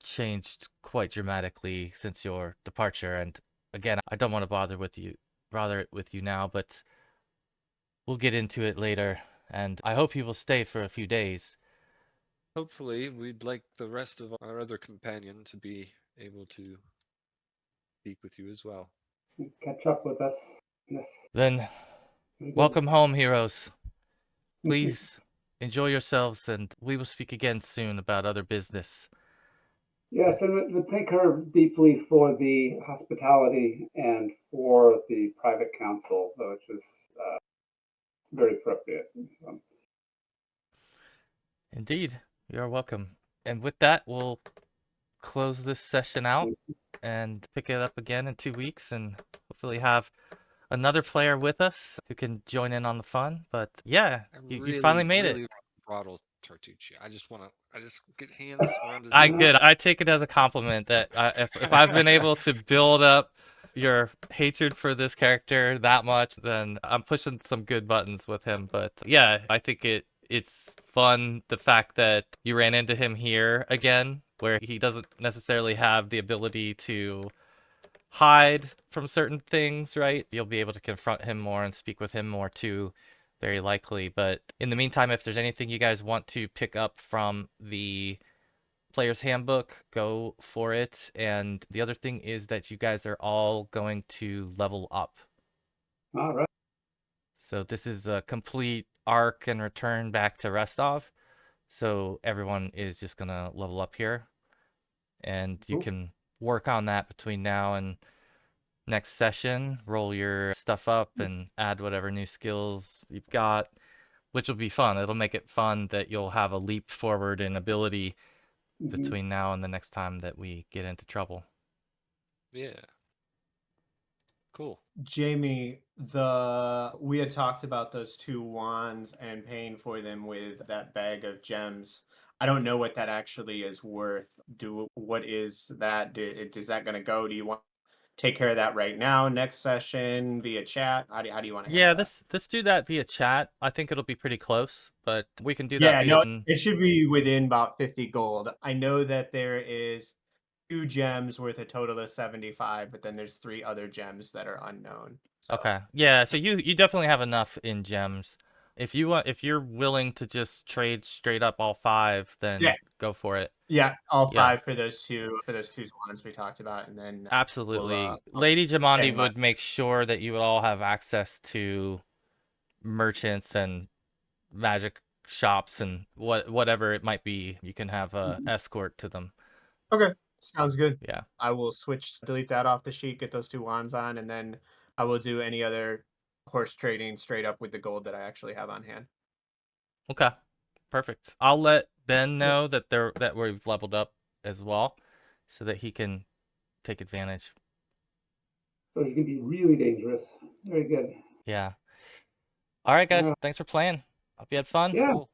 changed quite dramatically since your departure. And again, I don't want to bother it with you now, but we'll get into it later. And I hope you will stay for a few days. Hopefully, we'd like the rest of our other companion to be able to speak with you as well. Catch up with us. Yes. Then, welcome home, heroes. Please enjoy yourselves, and we will speak again soon about other business. Yes, and we thank her deeply for the hospitality and for the private counsel, which was very appropriate. Indeed. You're welcome. And with that, we'll close this session out and pick it up again in 2 weeks, and hopefully have another player with us who can join in on the fun. But yeah, I you finally made really it. want to throttle Tartuccio. I just get hands around his I neck. good. I take it as a compliment that if I've been able to build up your hatred for this character that much, then I'm pushing some good buttons with him. But yeah, I think it's fun the fact that you ran into him here again, where he doesn't necessarily have the ability to hide from certain things, right? You'll be able to confront him more and speak with him more too, very likely. But in the meantime, if there's anything you guys want to pick up from the player's handbook, go for it. And the other thing is that you guys are all going to level up. All right. So this is a complete arc and return back to Restov. So everyone is just gonna level up here, and you Cool. can work on that between now and next session. Roll your stuff up and add whatever new skills you've got, which will be fun. It'll make it fun that you'll have a leap forward in ability between now and the next time that we get into trouble. Yeah. Cool. Jamie, we had talked about those 2 wands and paying for them with that bag of gems. I don't know what that actually is worth. What is that? Is that going to go? Do you want to take care of that right now, next session, via chat? How do you want to handle Yeah, that? let's do that via chat. I think it'll be pretty close, but we can do that Yeah, via. no, it should be within about 50 gold. I know that there is 2 gems worth a total of 75, but then there's 3 other gems that are unknown. So. Okay. Yeah, so you definitely have enough in gems. If you're willing to just trade straight up all 5, then Yeah. go for it. Yeah, all Yeah. 5 for those 2 ones we talked about, and then Absolutely. I'll Lady Jamandi spend my would make sure that you would all have access to merchants and magic shops and whatever it might be. You can have a escort to them. Okay, sounds good. Yeah. I will delete that off the sheet, get those 2 wands on, and then I will do any other horse trading straight up with the gold that I actually have on hand. Okay. Perfect. I'll let Ben Yep. know that we've leveled up as well, so that he can take advantage. So you can be really dangerous. Very good. Yeah. All right, guys. Yeah. Thanks for playing. Hope you had fun. Yeah. Cool.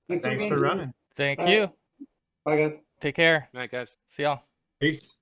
Thanks Thanks for for being here. running. Thank All right. you. Bye, guys. Take care. Good night, guys. See y'all. Peace.